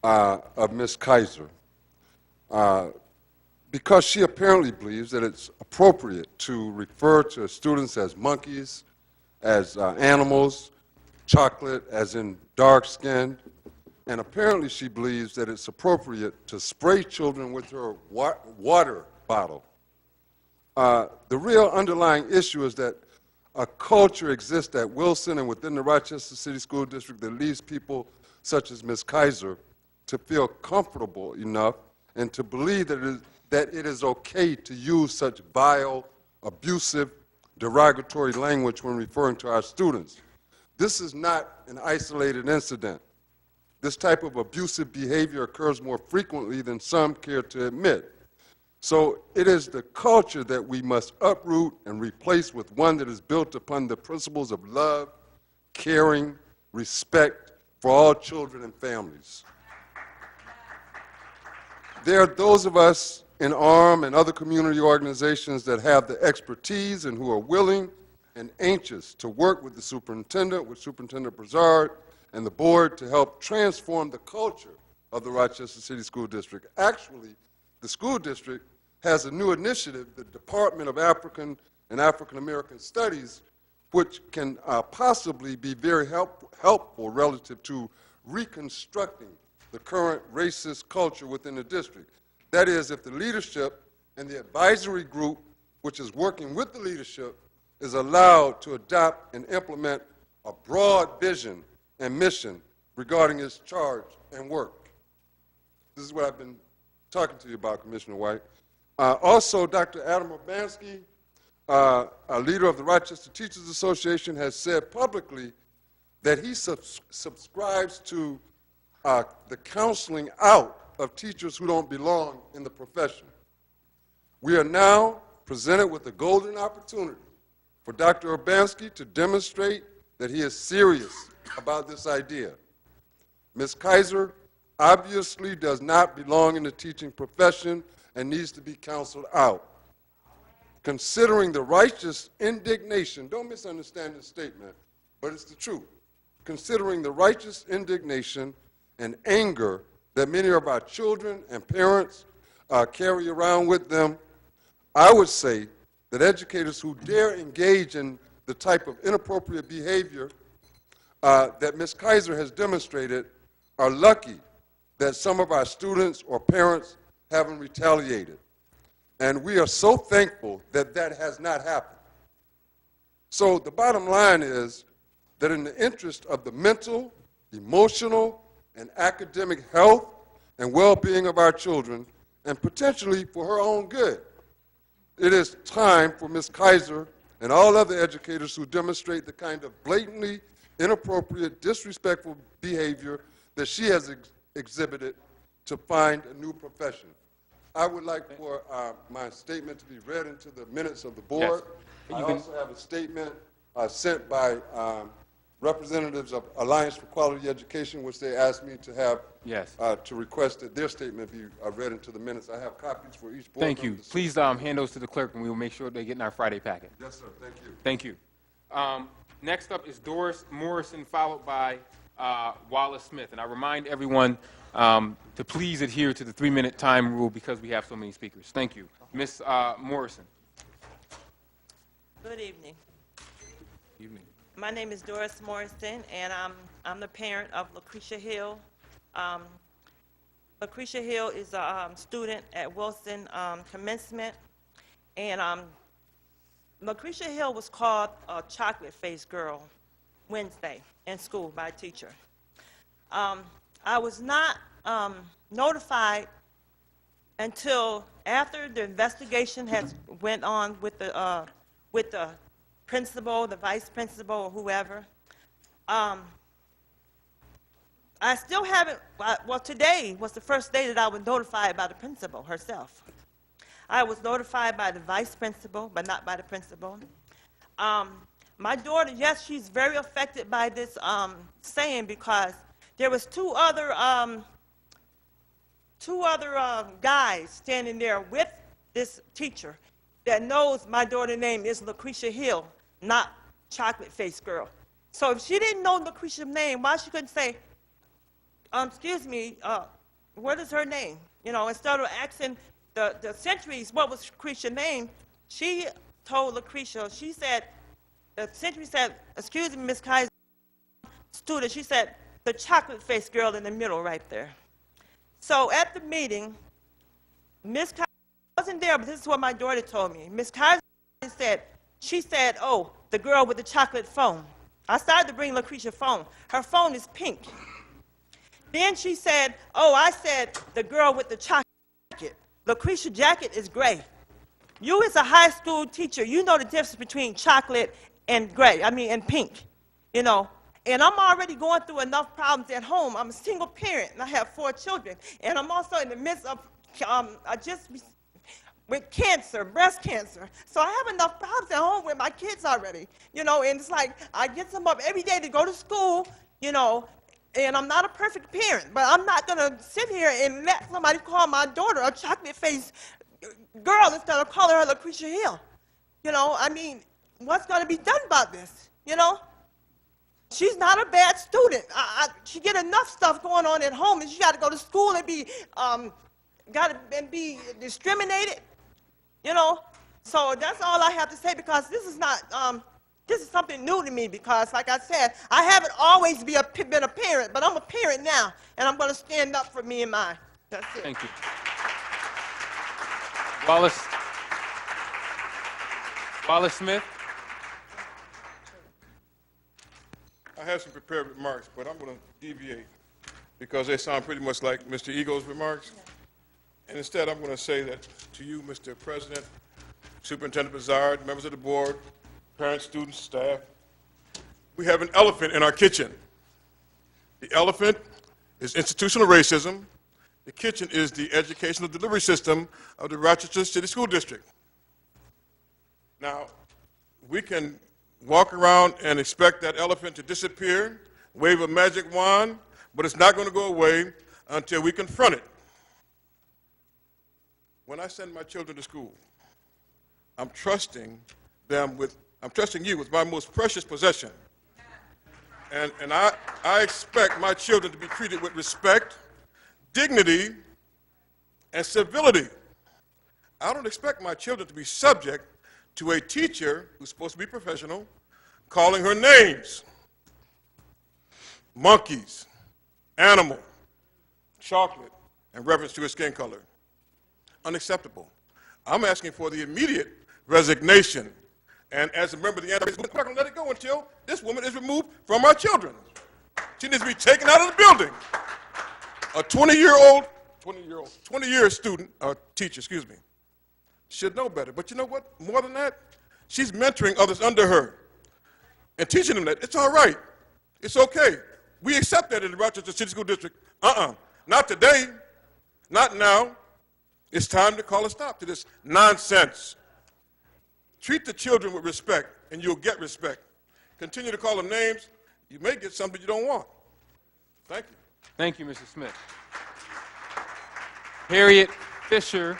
of Ms. Kaiser because she apparently believes that it's appropriate to refer to students as monkeys, as animals, chocolate as in dark-skinned, and apparently she believes that it's appropriate to spray children with her water bottle. The real underlying issue is that a culture exists at Wilson and within the Rochester City School District that leads people such as Ms. Kaiser to feel comfortable enough and to believe that it is okay to use such vile, abusive, derogatory language when referring to our students. This is not an isolated incident. This type of abusive behavior occurs more frequently than some care to admit. So it is the culture that we must uproot and replace with one that is built upon the principles of love, caring, respect for all children and families. There are those of us in ARM and other community organizations that have the expertise and who are willing and anxious to work with the superintendent, with Superintendent Broussard, and the board to help transform the culture of the Rochester City School District. Actually, the school district has a new initiative, the Department of African and African American Studies, which can possibly be very helpful relative to reconstructing the current racist culture within the district. That is, if the leadership and the advisory group, which is working with the leadership, is allowed to adopt and implement a broad vision and mission regarding its charge and work. This is what I've been talking to you about, Commissioner White. Also, Dr. Adam Urbanski, a leader of the Rochester Teachers Association, has said publicly that he subscribes to the counseling out of teachers who don't belong in the profession. We are now presented with a golden opportunity for Dr. Urbanski to demonstrate that he is serious about this idea. Ms. Kaiser obviously does not belong in the teaching profession and needs to be counseled out. Considering the righteous indignation, don't misunderstand this statement, but it's the truth. Considering the righteous indignation and anger that many of our children and parents carry around with them, I would say that educators who dare engage in the type of inappropriate behavior that Ms. Kaiser has demonstrated are lucky that some of our students or parents haven't retaliated. And we are so thankful that that has not happened. So the bottom line is that in the interest of the mental, emotional, and academic health and well-being of our children, and potentially for her own good, it is time for Ms. Kaiser and all other educators who demonstrate the kind of blatantly inappropriate, disrespectful behavior that she has exhibited to find a new profession. I would like for my statement to be read into the minutes of the board. Yes. I also have a statement sent by representatives of Alliance for Quality Education, which they asked me to have, to request that their statement be read into the minutes. I have copies for each board member. Thank you. Please hand those to the clerk, and we will make sure they get in our Friday packet. Yes, sir. Thank you. Thank you. Next up is Doris Morrison, followed by Wallace Smith. And I remind everyone to please adhere to the 3-minute time rule because we have so many speakers. Thank you. Ms. Morrison. Good evening. Evening. My name is Doris Morrison, and I'm the parent of Lucretia Hill. Lucretia Hill is a student at Wilson Commencement, and Lucretia Hill was called a chocolate-faced girl Wednesday in school by a teacher. I was not notified until after the investigation has went on with the principal, the vice principal, or whoever. I still haven't, well, today was the first day that I was notified by the principal herself. I was notified by the vice principal, but not by the principal. My daughter, yes, she's very affected by this saying, because there was two other guys standing there with this teacher that knows my daughter's name is Lucretia Hill, not Chocolate Face Girl. So if she didn't know Lucretia's name, why she couldn't say, excuse me, what is her name? You know, instead of asking the Centuries what was Lucretia's name, she told Lucretia, she said, the Century said, excuse me, Miss Kaiser, student, she said, the chocolate face girl in the middle right there. So at the meeting, Miss Kaiser wasn't there, but this is what my daughter told me. Miss Kaiser said, she said, oh, the girl with the chocolate phone. I started to bring Lucretia's phone. Her phone is pink. Then she said, oh, I said the girl with the chocolate jacket. Lucretia's jacket is gray. You as a high school teacher, you know the difference between chocolate and gray, and pink, you know. And I'm already going through enough problems at home. I'm a single parent, and I have 4 children. And I'm also in the midst of, with cancer, breast cancer. So I have enough problems at home with my kids already, you know. And it's like I get them up every day to go to school, you know, and I'm not a perfect parent, but I'm not going to sit here and let somebody call my daughter a chocolate-faced girl instead of calling her Lucretia Hill. You know, what's going to be done about this, you know? She's not a bad student. She get enough stuff going on at home, and she got to go to school and be discriminated, you know. So that's all I have to say, because this is not this is something new to me, because like I said, I haven't always been a parent, but I'm a parent now, and I'm going to stand up for me and mine. That's it. Thank you. Wallace Smith. I have some prepared remarks, but I'm going to deviate because they sound pretty much like Mr. Eagle's remarks. And instead, I'm going to say that to you, Mr. President, Superintendent Bizarre, members of the board, parents, students, staff, we have an elephant in our kitchen. The elephant is institutional racism. The kitchen is the educational delivery system of the Rochester City School District. Now, we can walk around and expect that elephant to disappear, wave a magic wand, but it's not going to go away until we confront it. When I send my children to school, I'm trusting you with my most precious possession. And I expect my children to be treated with respect, dignity, and civility. I don't expect my children to be subject to a teacher who's supposed to be professional, calling her names: monkeys, animal, chocolate, and reference to her skin color. Unacceptable. I'm asking for the immediate resignation. And as a member of the we're not going to let it go until this woman is removed from our children. She needs to be taken out of the building. A 20-year student, teacher, should know better. But you know what? More than that, she's mentoring others under her and teaching them that it's all right. It's okay. We accept that in the Rochester City School District. Not today. Not now. It's time to call a stop to this nonsense. Treat the children with respect, and you'll get respect. Continue to call them names, you may get something you don't want. Thank you. Thank you, Mr. Smith. Harriet Fisher.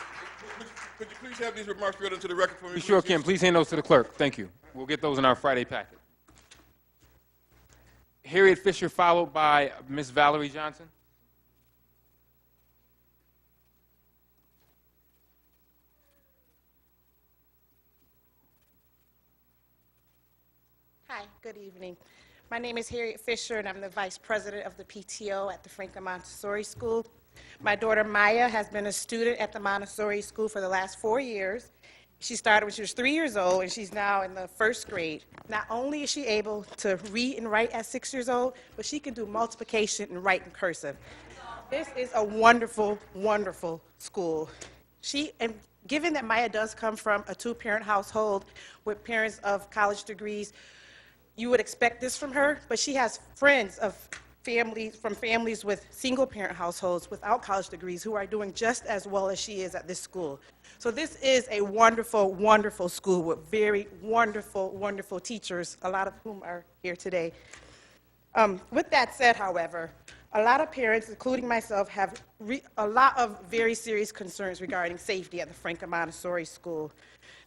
Could you please have these remarks read into the record for me? We sure can. Please hand those to the clerk. Thank you. We'll get those in our Friday packet. Harriet Fisher, followed by Ms. Valerie Johnson. Hi, good evening. My name is Harriet Fisher, and I'm the Vice President of the PTO at the Franklin Montessori School. My daughter Maya has been a student at the Montessori School for the last 4 years. She started when she was 3 years old, and she's now in the 1st grade. Not only is she able to read and write at 6 years old, but she can do multiplication and write in cursive. This is a wonderful, wonderful school. And given that Maya does come from a 2-parent household with parents of college degrees, you would expect this from her, but she has friends of families with single-parent households without college degrees who are doing just as well as she is at this school. So this is a wonderful, wonderful school with very wonderful, wonderful teachers, a lot of whom are here today. With that said, however, a lot of parents, including myself, have a lot of very serious concerns regarding safety at the Franklin Montessori School.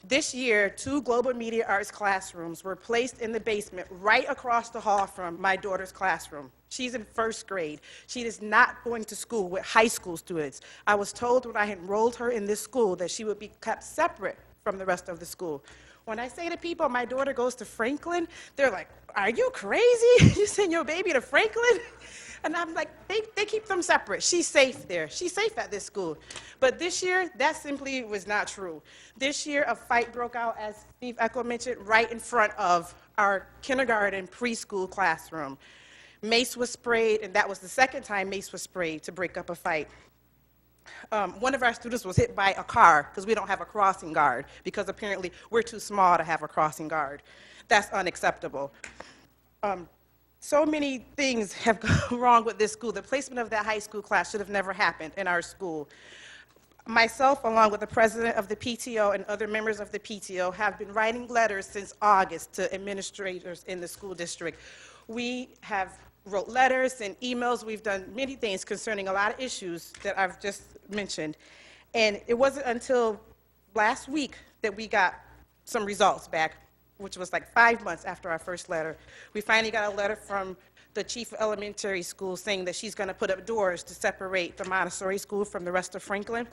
This year, 2 global media arts classrooms were placed in the basement right across the hall from my daughter's classroom. She's in 1st grade. She is not going to school with high school students. I was told when I enrolled her in this school that she would be kept separate from the rest of the school. When I say to people, my daughter goes to Franklin, they're like, are you crazy? You send your baby to Franklin? And I'm like, they keep them separate. She's safe there. She's safe at this school. But this year, that simply was not true. This year, a fight broke out, as Steve Echo mentioned, right in front of our kindergarten preschool classroom. Mace was sprayed, and that was the 2nd time mace was sprayed to break up a fight. One of our students was hit by a car because we don't have a crossing guard, because apparently we're too small to have a crossing guard. That's unacceptable. So many things have gone wrong with this school. The placement of that high school class should have never happened in our school. Myself, along with the president of the PTO and other members of the PTO, have been writing letters since August to administrators in the school district. We have wrote letters and emails. We've done many things concerning a lot of issues that I've just mentioned. And it wasn't until last week that we got some results back, which was like 5 months after our first letter. We finally got a letter from the chief of elementary school saying that she's going to put up doors to separate the Montessori school from the rest of Franklin.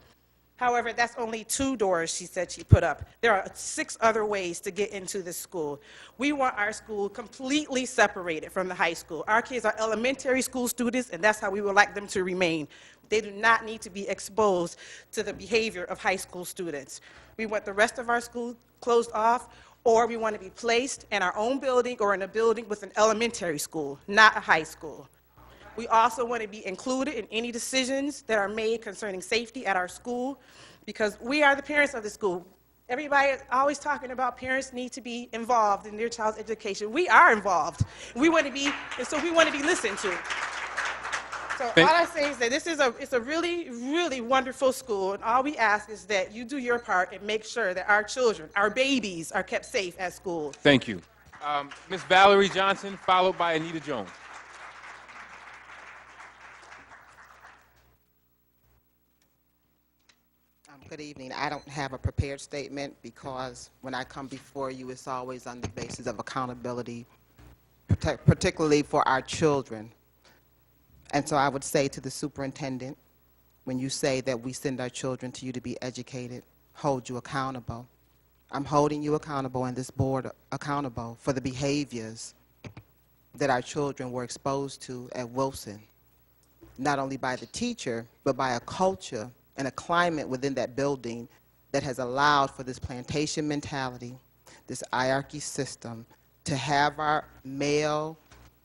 However, that's only 2 doors she said she put up. There are 6 other ways to get into this school. We want our school completely separated from the high school. Our kids are elementary school students, and that's how we would like them to remain. They do not need to be exposed to the behavior of high school students. We want the rest of our school closed off, or we want to be placed in our own building or in a building with an elementary school, not a high school. We also want to be included in any decisions that are made concerning safety at our school, because we are the parents of the school. Everybody is always talking about parents need to be involved in their child's education. We are involved. We want to be, and so we want to be listened to. So all I say is that it's a really, really wonderful school, and all we ask is that you do your part and make sure that our children, our babies, are kept safe at school. Thank you. Ms. Valerie Johnson, followed by Anita Jones. Good evening. I don't have a prepared statement because when I come before you, it's always on the basis of accountability, particularly for our children. And so I would say to the superintendent, when you say that we send our children to you to be educated, hold you accountable. I'm holding you accountable and this board accountable for the behaviors that our children were exposed to at Wilson, not only by the teacher, but by a culture and a climate within that building that has allowed for this plantation mentality, this hierarchy system, to have our male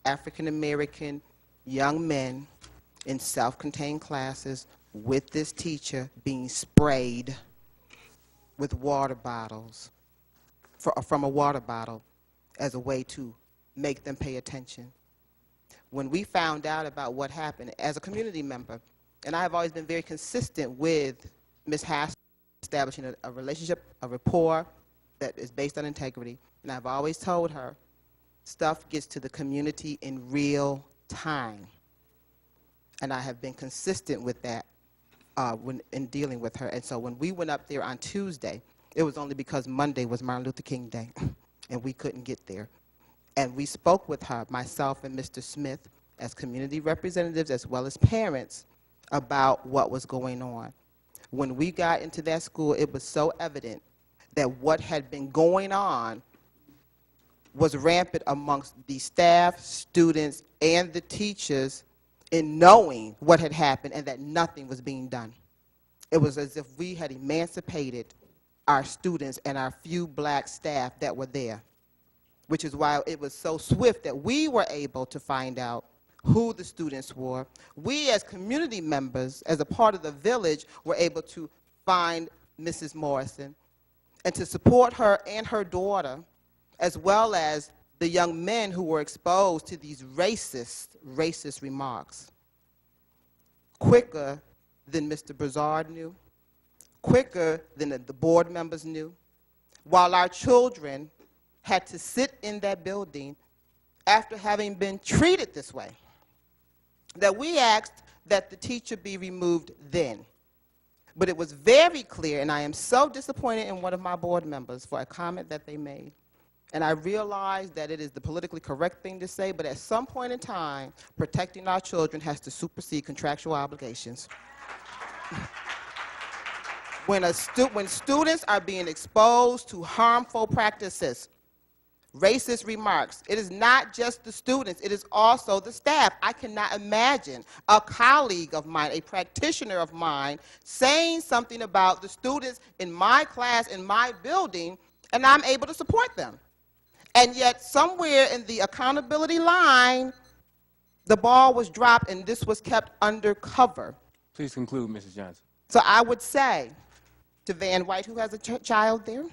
African-American young men in self-contained classes with this teacher being sprayed with water bottles, from a water bottle, as a way to make them pay attention. When we found out about what happened, as a community member, and I have always been very consistent with Ms. Haskell establishing a relationship, a rapport that is based on integrity, and I've always told her, stuff gets to the community in real time. And I have been consistent with that in dealing with her. And so when we went up there on Tuesday, it was only because Monday was Martin Luther King Day, and we couldn't get there. And we spoke with her, myself and Mr. Smith, as community representatives as well as parents, about what was going on. When we got into that school, it was so evident that what had been going on was rampant amongst the staff, students, and the teachers in knowing what had happened and that nothing was being done. It was as if we had emancipated our students and our few black staff that were there, which is why it was so swift that we were able to find out who the students were. We as community members, as a part of the village, were able to find Mrs. Morrison and to support her and her daughter, as well as the young men who were exposed to these racist remarks quicker than Mr. Broussard knew, quicker than the board members knew, while our children had to sit in that building after having been treated this way, that we asked that the teacher be removed then. But it was very clear, and I am so disappointed in one of my board members for a comment that they made. And I realize that it is the politically correct thing to say, but at some point in time, protecting our children has to supersede contractual obligations. When students are being exposed to harmful practices, racist remarks, it is not just the students, it is also the staff. I cannot imagine a colleague of mine, a practitioner of mine, saying something about the students in my class, in my building, and I'm able to support them. And yet somewhere in the accountability line, the ball was dropped and this was kept undercover. Please conclude, Mrs. Johnson. So I would say to Van White, who has a child there,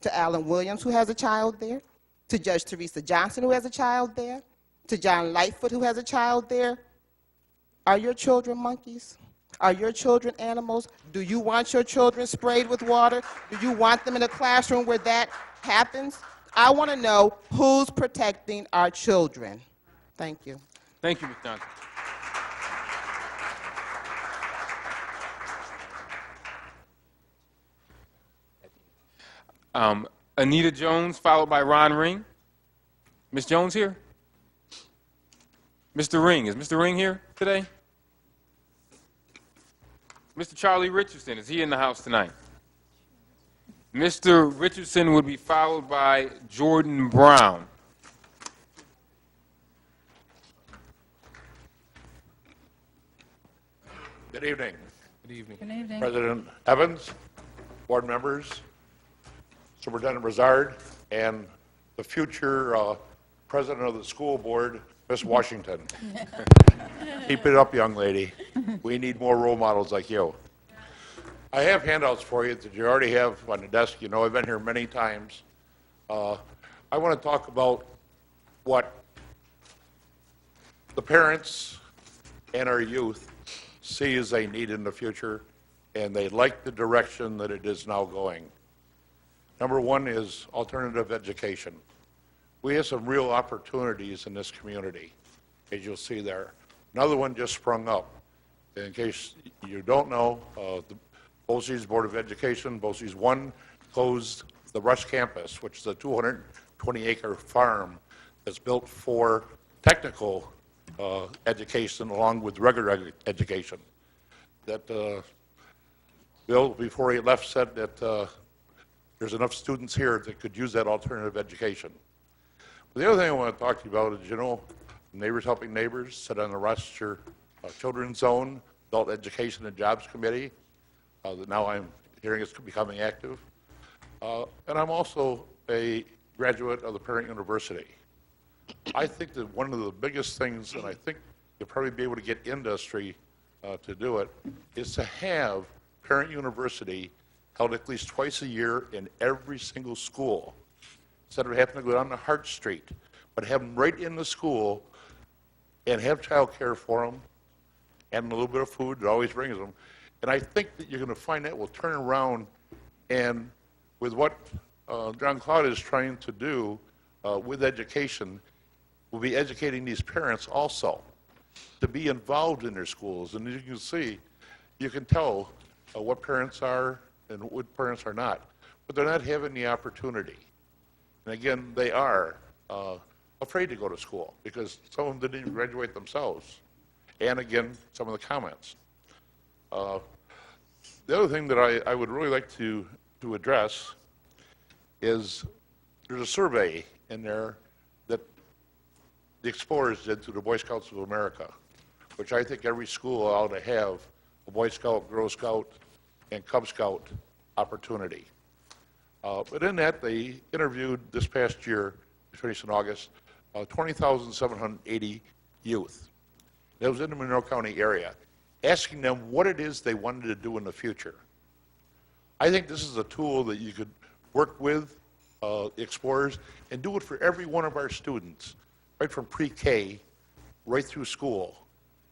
to Alan Williams, who has a child there, to Judge Teresa Johnson, who has a child there, to John Lightfoot, who has a child there, are your children monkeys? Are your children animals? Do you want your children sprayed with water? Do you want them in a classroom where that happens? I want to know who's protecting our children. Thank you. Thank you, Ms. Johnson. Anita Jones, followed by Ron Ring. Ms. Jones here? Mr. Ring, is Mr. Ring here today? Mr. Charlie Richardson, is he in the house tonight? Mr. Richardson would be followed by Jordan Brown. Good evening. Good evening. Good evening. President Evans, board members, Superintendent Broussard, and the future president of the school board, Miss Washington. Keep it up, young lady. We need more role models like you. I have handouts for you that you already have on the desk. You know, I've been here many times. I want to talk about what the parents and our youth see as they need in the future, and they like the direction that it is now going. Number one is alternative education. We have some real opportunities in this community, as you'll see there. Another one just sprung up. In case you don't know, the BOCES Board of Education, BOCES 1, closed the Rush campus, which is a 220-acre farm that's built for technical education along with regular education. That Bill, before he left, said that there's enough students here that could use that alternative education. But the other thing I want to talk to you about is, you know, Neighbors Helping Neighbors sit on the Rochester Children's Zone, Adult Education and Jobs Committee, that now I'm hearing is becoming active. And I'm also a graduate of the Parent University. I think that one of the biggest things, and I think you'll probably be able to get industry to do it, is to have Parent University held at least twice a year in every single school. Instead of having to go down to Hart Street, but have them right in the school and have child care for them and a little bit of food that always brings them. And I think that you're going to find that will turn around, and with what John Claude is trying to do with education, we'll be educating these parents also to be involved in their schools. And as you can see, you can tell what parents are and what parents are not, but they're not having the opportunity. And again, they are afraid to go to school because some of them didn't even graduate themselves. And again, some of the comments. The other thing that I would really like to address is there's a survey in there that the Explorers did through the Boy Scouts of America, which I think every school ought to have a Boy Scout, Girl Scout, and Cub Scout opportunity. But in that, they interviewed this past year, finished in August, 20,780 youth. That was in the Monroe County area, asking them what it is they wanted to do in the future. I think this is a tool that you could work with explorers, and do it for every one of our students, right from pre-K right through school,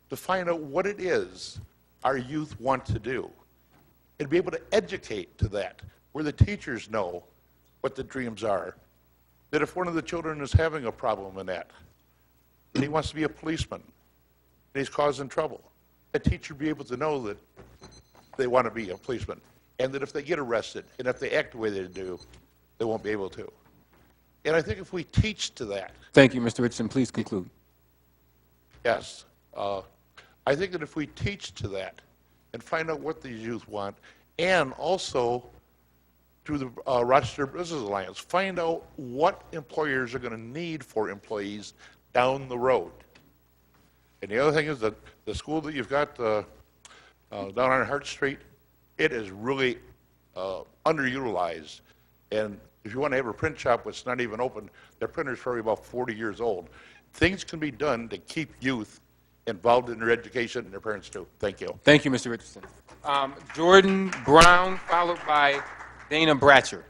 to find out what it is our youth want to do, and be able to educate to that, where the teachers know what the dreams are. That if one of the children is having a problem in that, and he wants to be a policeman, and he's causing trouble, a teacher be able to know that they want to be a policeman, and that if they get arrested, and if they act the way they do, they won't be able to. And I think if we teach to that. Thank you, Mr. Richardson. Please conclude. Yes. I think that if we teach to that and find out what these youth want, and also through the Rochester Business Alliance, find out what employers are going to need for employees down the road. And the other thing is that the school that you've got down on Hart Street, it is really underutilized. And if you want to have a print shop that's not even open, their printer's probably about 40 years old. Things can be done to keep youth involved in their education, and their parents too. Thank you. Thank you, Mr. Richardson. Jordan Brown, followed by Dana Bratcher.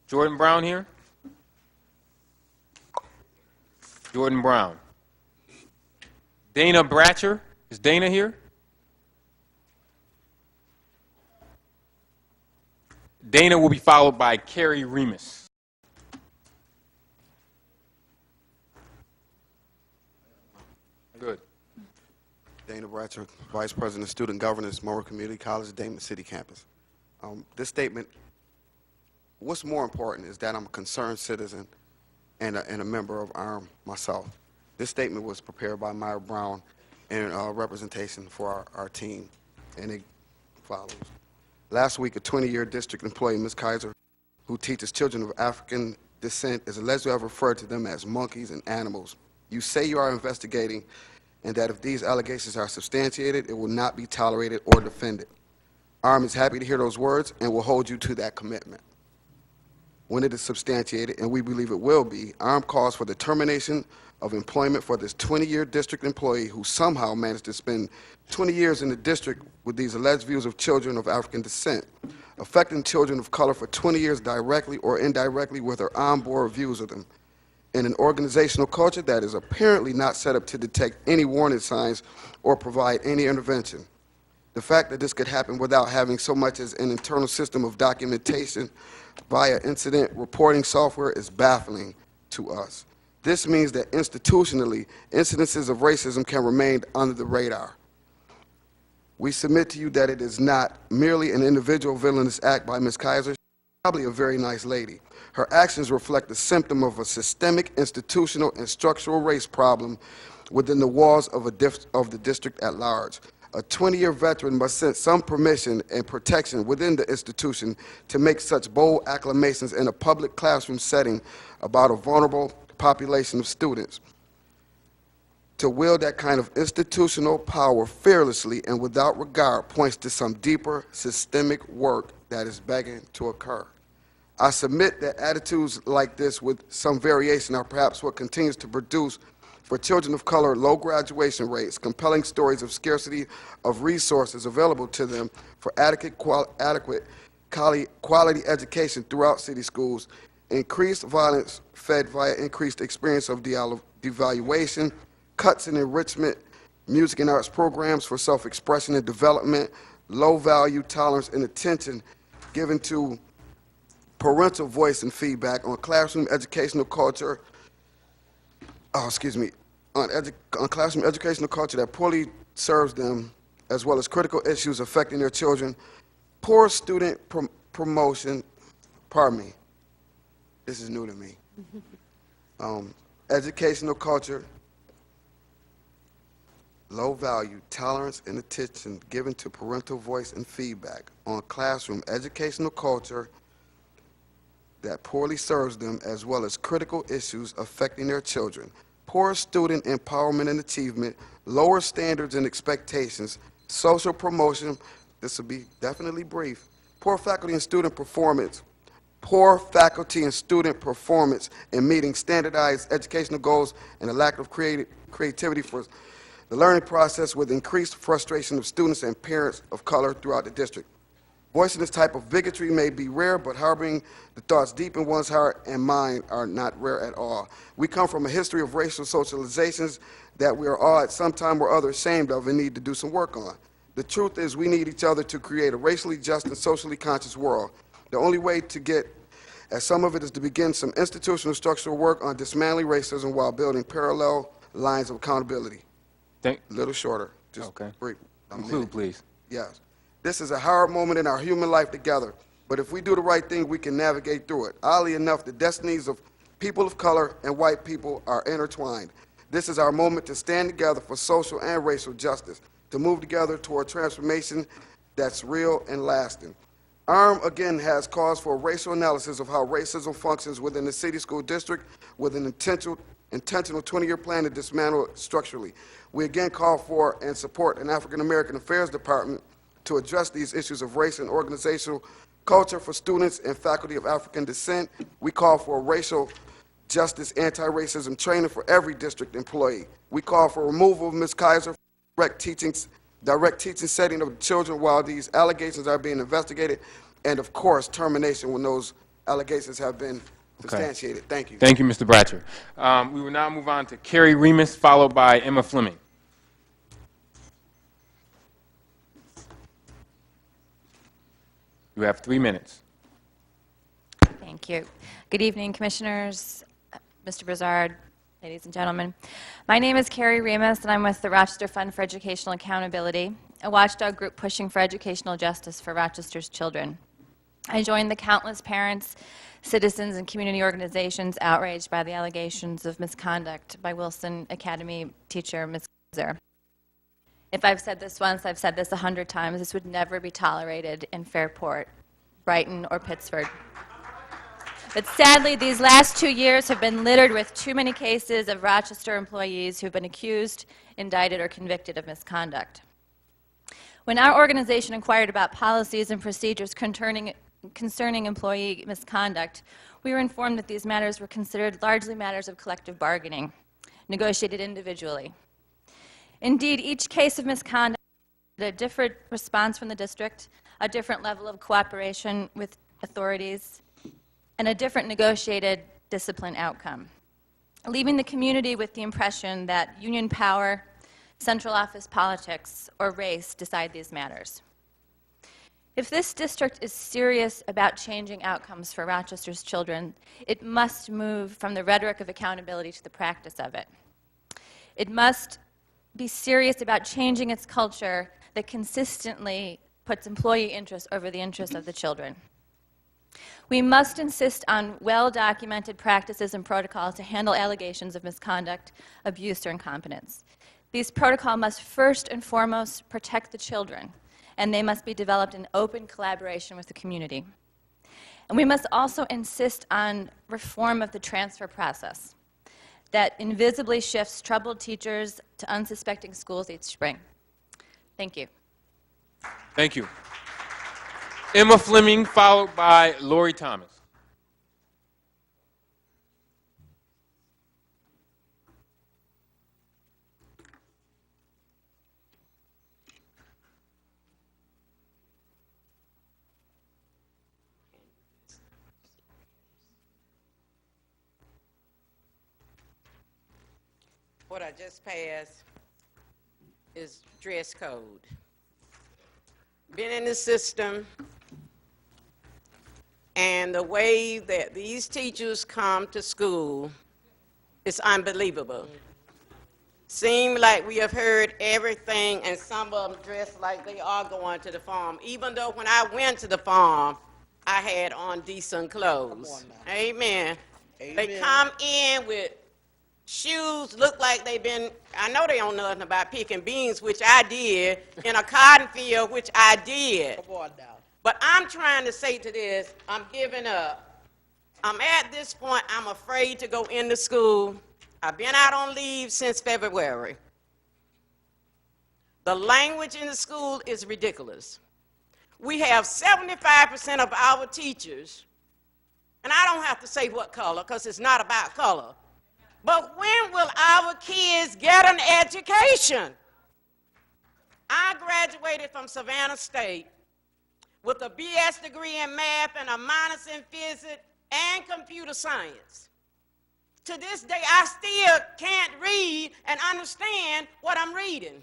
Jordan Brown here? Jordan Brown. Dana Bratcher. Is Dana here? Dana will be followed by Carrie Remus. Good. Dana Bratcher, Vice President of Student Governance, Monroe Community College, Damon City Campus. This statement, what's more important is that I'm a concerned citizen and a member of ARM myself. This statement was prepared by Myra Brown in representation for our team, and it follows. Last week, a 20-year district employee, Ms. Kaiser, who teaches children of African descent, is alleged to have referred to them as monkeys and animals. You say you are investigating, and that if these allegations are substantiated, it will not be tolerated or defended. ARM is happy to hear those words and will hold you to that commitment. When it is substantiated, and we believe it will be, ARM calls for the termination of employment for this 20-year district employee who somehow managed to spend 20 years in the district with these alleged views of children of African descent, affecting children of color for 20 years directly or indirectly with her on-board views of them, in an organizational culture that is apparently not set up to detect any warning signs or provide any intervention. The fact that this could happen without having so much as an internal system of documentation via incident reporting software is baffling to us. This means that institutionally, incidences of racism can remain under the radar. We submit to you that it is not merely an individual villainous act by Ms. Kaiser. She's probably a very nice lady. Her actions reflect the symptom of a systemic, institutional, and structural race problem within the walls of the district at large. A 20-year veteran must sense some permission and protection within the institution to make such bold acclamations in a public classroom setting about a vulnerable population of students. To wield that kind of institutional power fearlessly and without regard points to some deeper systemic work that is begging to occur. I submit that attitudes like this with some variation are perhaps what continues to produce for children of color low graduation rates, compelling stories of scarcity of resources available to them for adequate quality education throughout city schools, increased violence fed via increased experience of devaluation, cuts in enrichment, music and arts programs for self-expression and development, low value, tolerance, and attention given to parental voice and feedback on classroom educational culture, on classroom educational culture that poorly serves them, as well as critical issues affecting their children, poor student promotion, pardon me, this is new to me, educational culture, low value, tolerance, and attention given to parental voice and feedback on classroom educational culture that poorly serves them, as well as critical issues affecting their children, poor student empowerment and achievement, lower standards and expectations, social promotion, this will be definitely brief, poor faculty and student performance in meeting standardized educational goals, and a lack of creativity for the learning process with increased frustration of students and parents of color throughout the district. Voicing this type of bigotry may be rare, but harboring the thoughts deep in one's heart and mind are not rare at all. We come from a history of racial socializations that we are all at some time or other ashamed of and need to do some work on. The truth is we need each other to create a racially just and socially conscious world. The only way to get at some of it is to begin some institutional structural work on dismantling racism while building parallel lines of accountability. A little shorter, just brief. Conclude, please. Yes. This is a hard moment in our human life together, but if we do the right thing, we can navigate through it. Oddly enough, the destinies of people of color and white people are intertwined. This is our moment to stand together for social and racial justice, to move together toward transformation that's real and lasting. ARM, again, has cause for a racial analysis of how racism functions within the city school district with an intentional 20-year plan to dismantle it structurally. We again call for and support an African American Affairs Department to address these issues of race and organizational culture for students and faculty of African descent. We call for racial justice, anti-racism training for every district employee. We call for removal of Ms. Kaiser from direct teaching setting of children while these allegations are being investigated, and of course, termination when those allegations have been substantiated. Thank you. Thank you, Mr. Bratcher. We will now move on to Carrie Remus, followed by Emma Fleming. You have 3 minutes. Thank you. Good evening, Commissioners, Mr. Brizard, ladies and gentlemen. My name is Carrie Remus, and I'm with the Rochester Fund for Educational Accountability, a watchdog group pushing for educational justice for Rochester's children. I joined the countless parents, citizens, and community organizations outraged by the allegations of misconduct by Wilson Academy teacher Ms. Kaiser. If I've said this once, I've said this 100 times. This would never be tolerated in Fairport, Brighton, or Pittsford. But sadly, these last 2 years have been littered with too many cases of Rochester employees who've been accused, indicted, or convicted of misconduct. When our organization inquired about policies and procedures concerning employee misconduct, we were informed that these matters were considered largely matters of collective bargaining, negotiated individually. Indeed, each case of misconduct had a different response from the district, a different level of cooperation with authorities, and a different negotiated discipline outcome, leaving the community with the impression that union power, central office politics, or race decide these matters. If this district is serious about changing outcomes for Rochester's children, it must move from the rhetoric of accountability to the practice of it. It must be serious about changing its culture that consistently puts employee interests over the interests of the children. We must insist on well-documented practices and protocols to handle allegations of misconduct, abuse, or incompetence. These protocols must first and foremost protect the children, and they must be developed in open collaboration with the community. And we must also insist on reform of the transfer process that invisibly shifts troubled teachers to unsuspecting schools each spring. Thank you. Thank you. Emma Fleming, followed by Lori Thomas. What I just passed is dress code. Been in the system, and the way that these teachers come to school is unbelievable. Seem like we have heard everything, and some of them dress like they are going to the farm, even though when I went to the farm, I had on decent clothes. Amen. Amen. They come in with shoes, look like they've been, I know they don't know nothing about picking beans, which I did, in a cotton field, which I did. Come on now. But I'm trying to say to this, I'm giving up. I'm at this point, I'm afraid to go into school. I've been out on leave since February. The language in the school is ridiculous. We have 75% of our teachers, and I don't have to say what color, because it's not about color. But when will our kids get an education? I graduated from Savannah State. with a BS degree in math and a minus in physics and computer science. To this day, I still can't read and understand what I'm reading.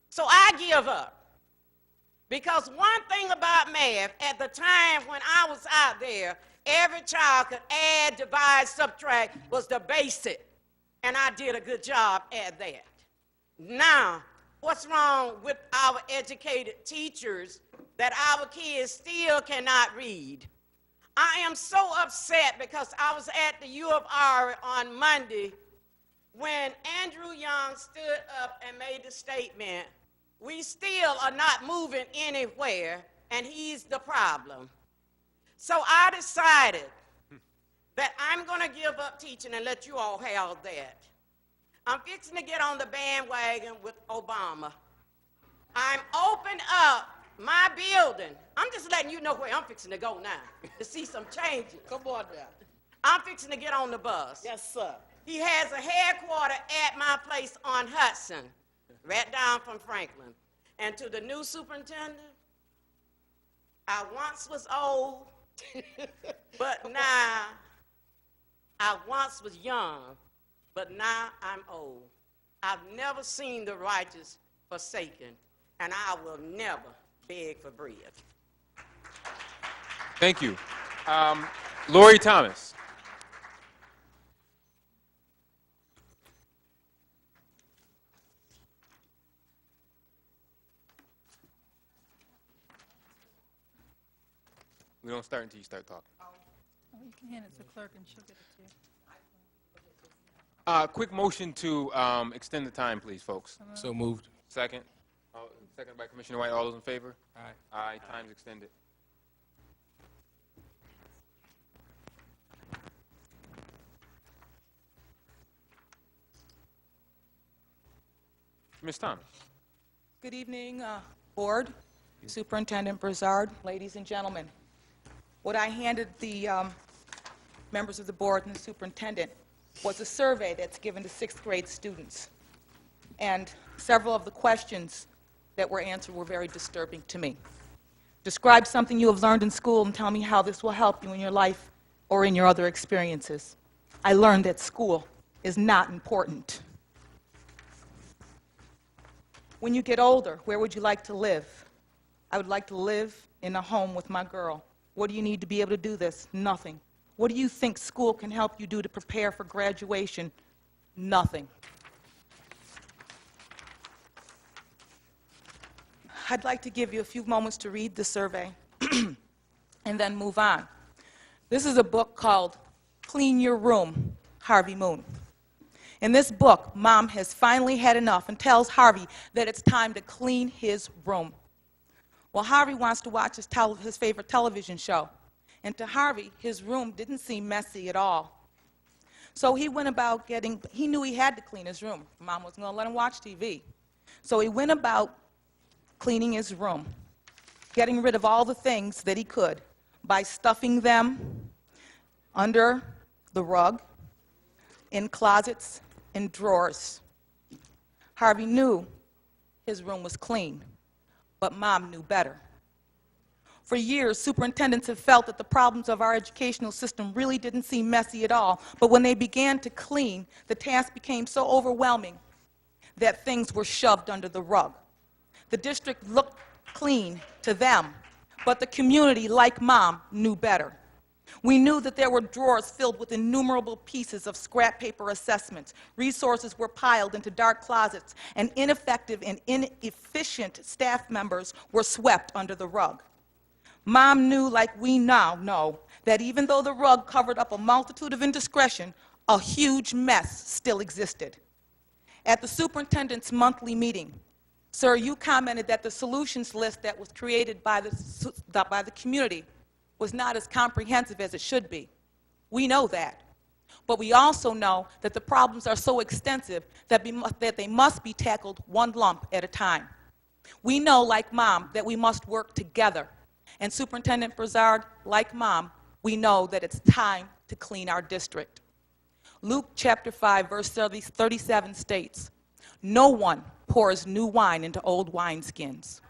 So I give up. Because one thing about math, at the time when I was out there, every child could add, divide, subtract was the basic. And I did a good job at that. Now, what's wrong with our educated teachers that our kids still cannot read? I am so upset because I was at the U of R on Monday when Andrew Young stood up and made the statement, we still are not moving anywhere, and he's the problem. So I decided that I'm going to give up teaching and let you all have that. I'm fixing to get on the bandwagon with Obama. I'm opening up my building. I'm just letting you know where I'm fixing to go now, to see some changes. Come on now. I'm fixing to get on the bus. Yes, sir. He has a headquarters at my place on Hudson, right down from Franklin. And to the new superintendent, I once was old, but now I once was young, but now I'm old. I've never seen the righteous forsaken, and I will never beg for bread. Thank you. Lori Thomas. We don't start until you start talking. Oh, you can hand it to the clerk and she'll get it to you. Quick motion to extend the time, please, folks. So moved. Second. Second by Commissioner White. All those in favor? Aye. Aye. Time's extended. Ms. Thomas. Good evening, Board, Superintendent Broussard, ladies and gentlemen. What I handed the members of the board and the superintendent was a survey that's given to 6th grade students. And several of the questions that were answered were very disturbing to me. Describe something you have learned in school and tell me how this will help you in your life or in your other experiences. I learned that school is not important. When you get older, where would you like to live? I would like to live in a home with my girl. What do you need to be able to do this? Nothing. What do you think school can help you do to prepare for graduation? Nothing. I'd like to give you a few moments to read the survey and then move on. This is a book called Clean Your Room, Harvey Moon. In this book, Mom has finally had enough and tells Harvey that it's time to clean his room. Well, Harvey wants to watch his favorite television show. And to Harvey, his room didn't seem messy at all. So he went about he knew he had to clean his room. Mom wasn't going to let him watch TV. So he went about cleaning his room, getting rid of all the things that he could by stuffing them under the rug, in closets, in drawers. Harvey knew his room was clean, but Mom knew better. For years, superintendents have felt that the problems of our educational system really didn't seem messy at all, but when they began to clean, the task became so overwhelming that things were shoved under the rug. The district looked clean to them, but the community, like Mom, knew better. We knew that there were drawers filled with innumerable pieces of scrap paper assessments. Resources were piled into dark closets, and ineffective and inefficient staff members were swept under the rug. Mom knew, like we now know, that even though the rug covered up a multitude of indiscretion, a huge mess still existed. At the superintendent's monthly meeting, sir, you commented that the solutions list that was created by the community was not as comprehensive as it should be. We know that. But we also know that the problems are so extensive that they must be tackled one lump at a time. We know, like Mom, that we must work together. And Superintendent Broussard, like Mom, we know that it's time to clean our district. Luke chapter 5, verse 37 states, "No one pours new wine into old wineskins.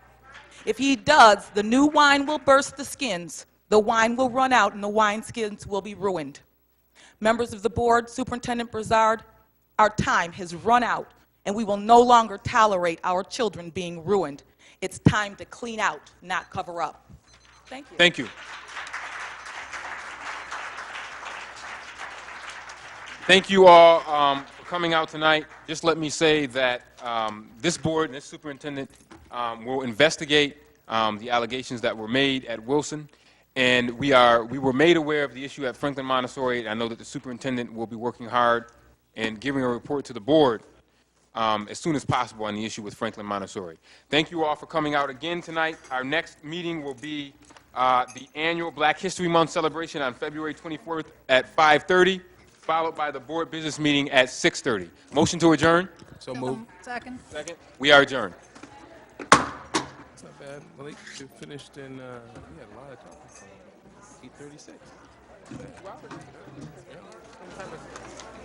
If he does, the new wine will burst the skins, the wine will run out, and the wineskins will be ruined. Members of the board, Superintendent Broussard, our time has run out, and we will no longer tolerate our children being ruined. It's time to clean out, not cover up. Thank you. Thank you. Thank you all for coming out tonight. Just let me say that this board and this superintendent will investigate the allegations that were made at Wilson. And we were made aware of the issue at Franklin Montessori. I know that the superintendent will be working hard and giving a report to the board as soon as possible on the issue with Franklin Montessori. Thank you all for coming out again tonight. Our next meeting will be the annual Black History Month celebration on February 24th at 5:30, followed by the board business meeting at 6:30. Motion to adjourn? So move. Second. Second. We are adjourned. It's not bad. Malik, you finished in, we had a lot of talking. 8:36. 2 hours. Yeah.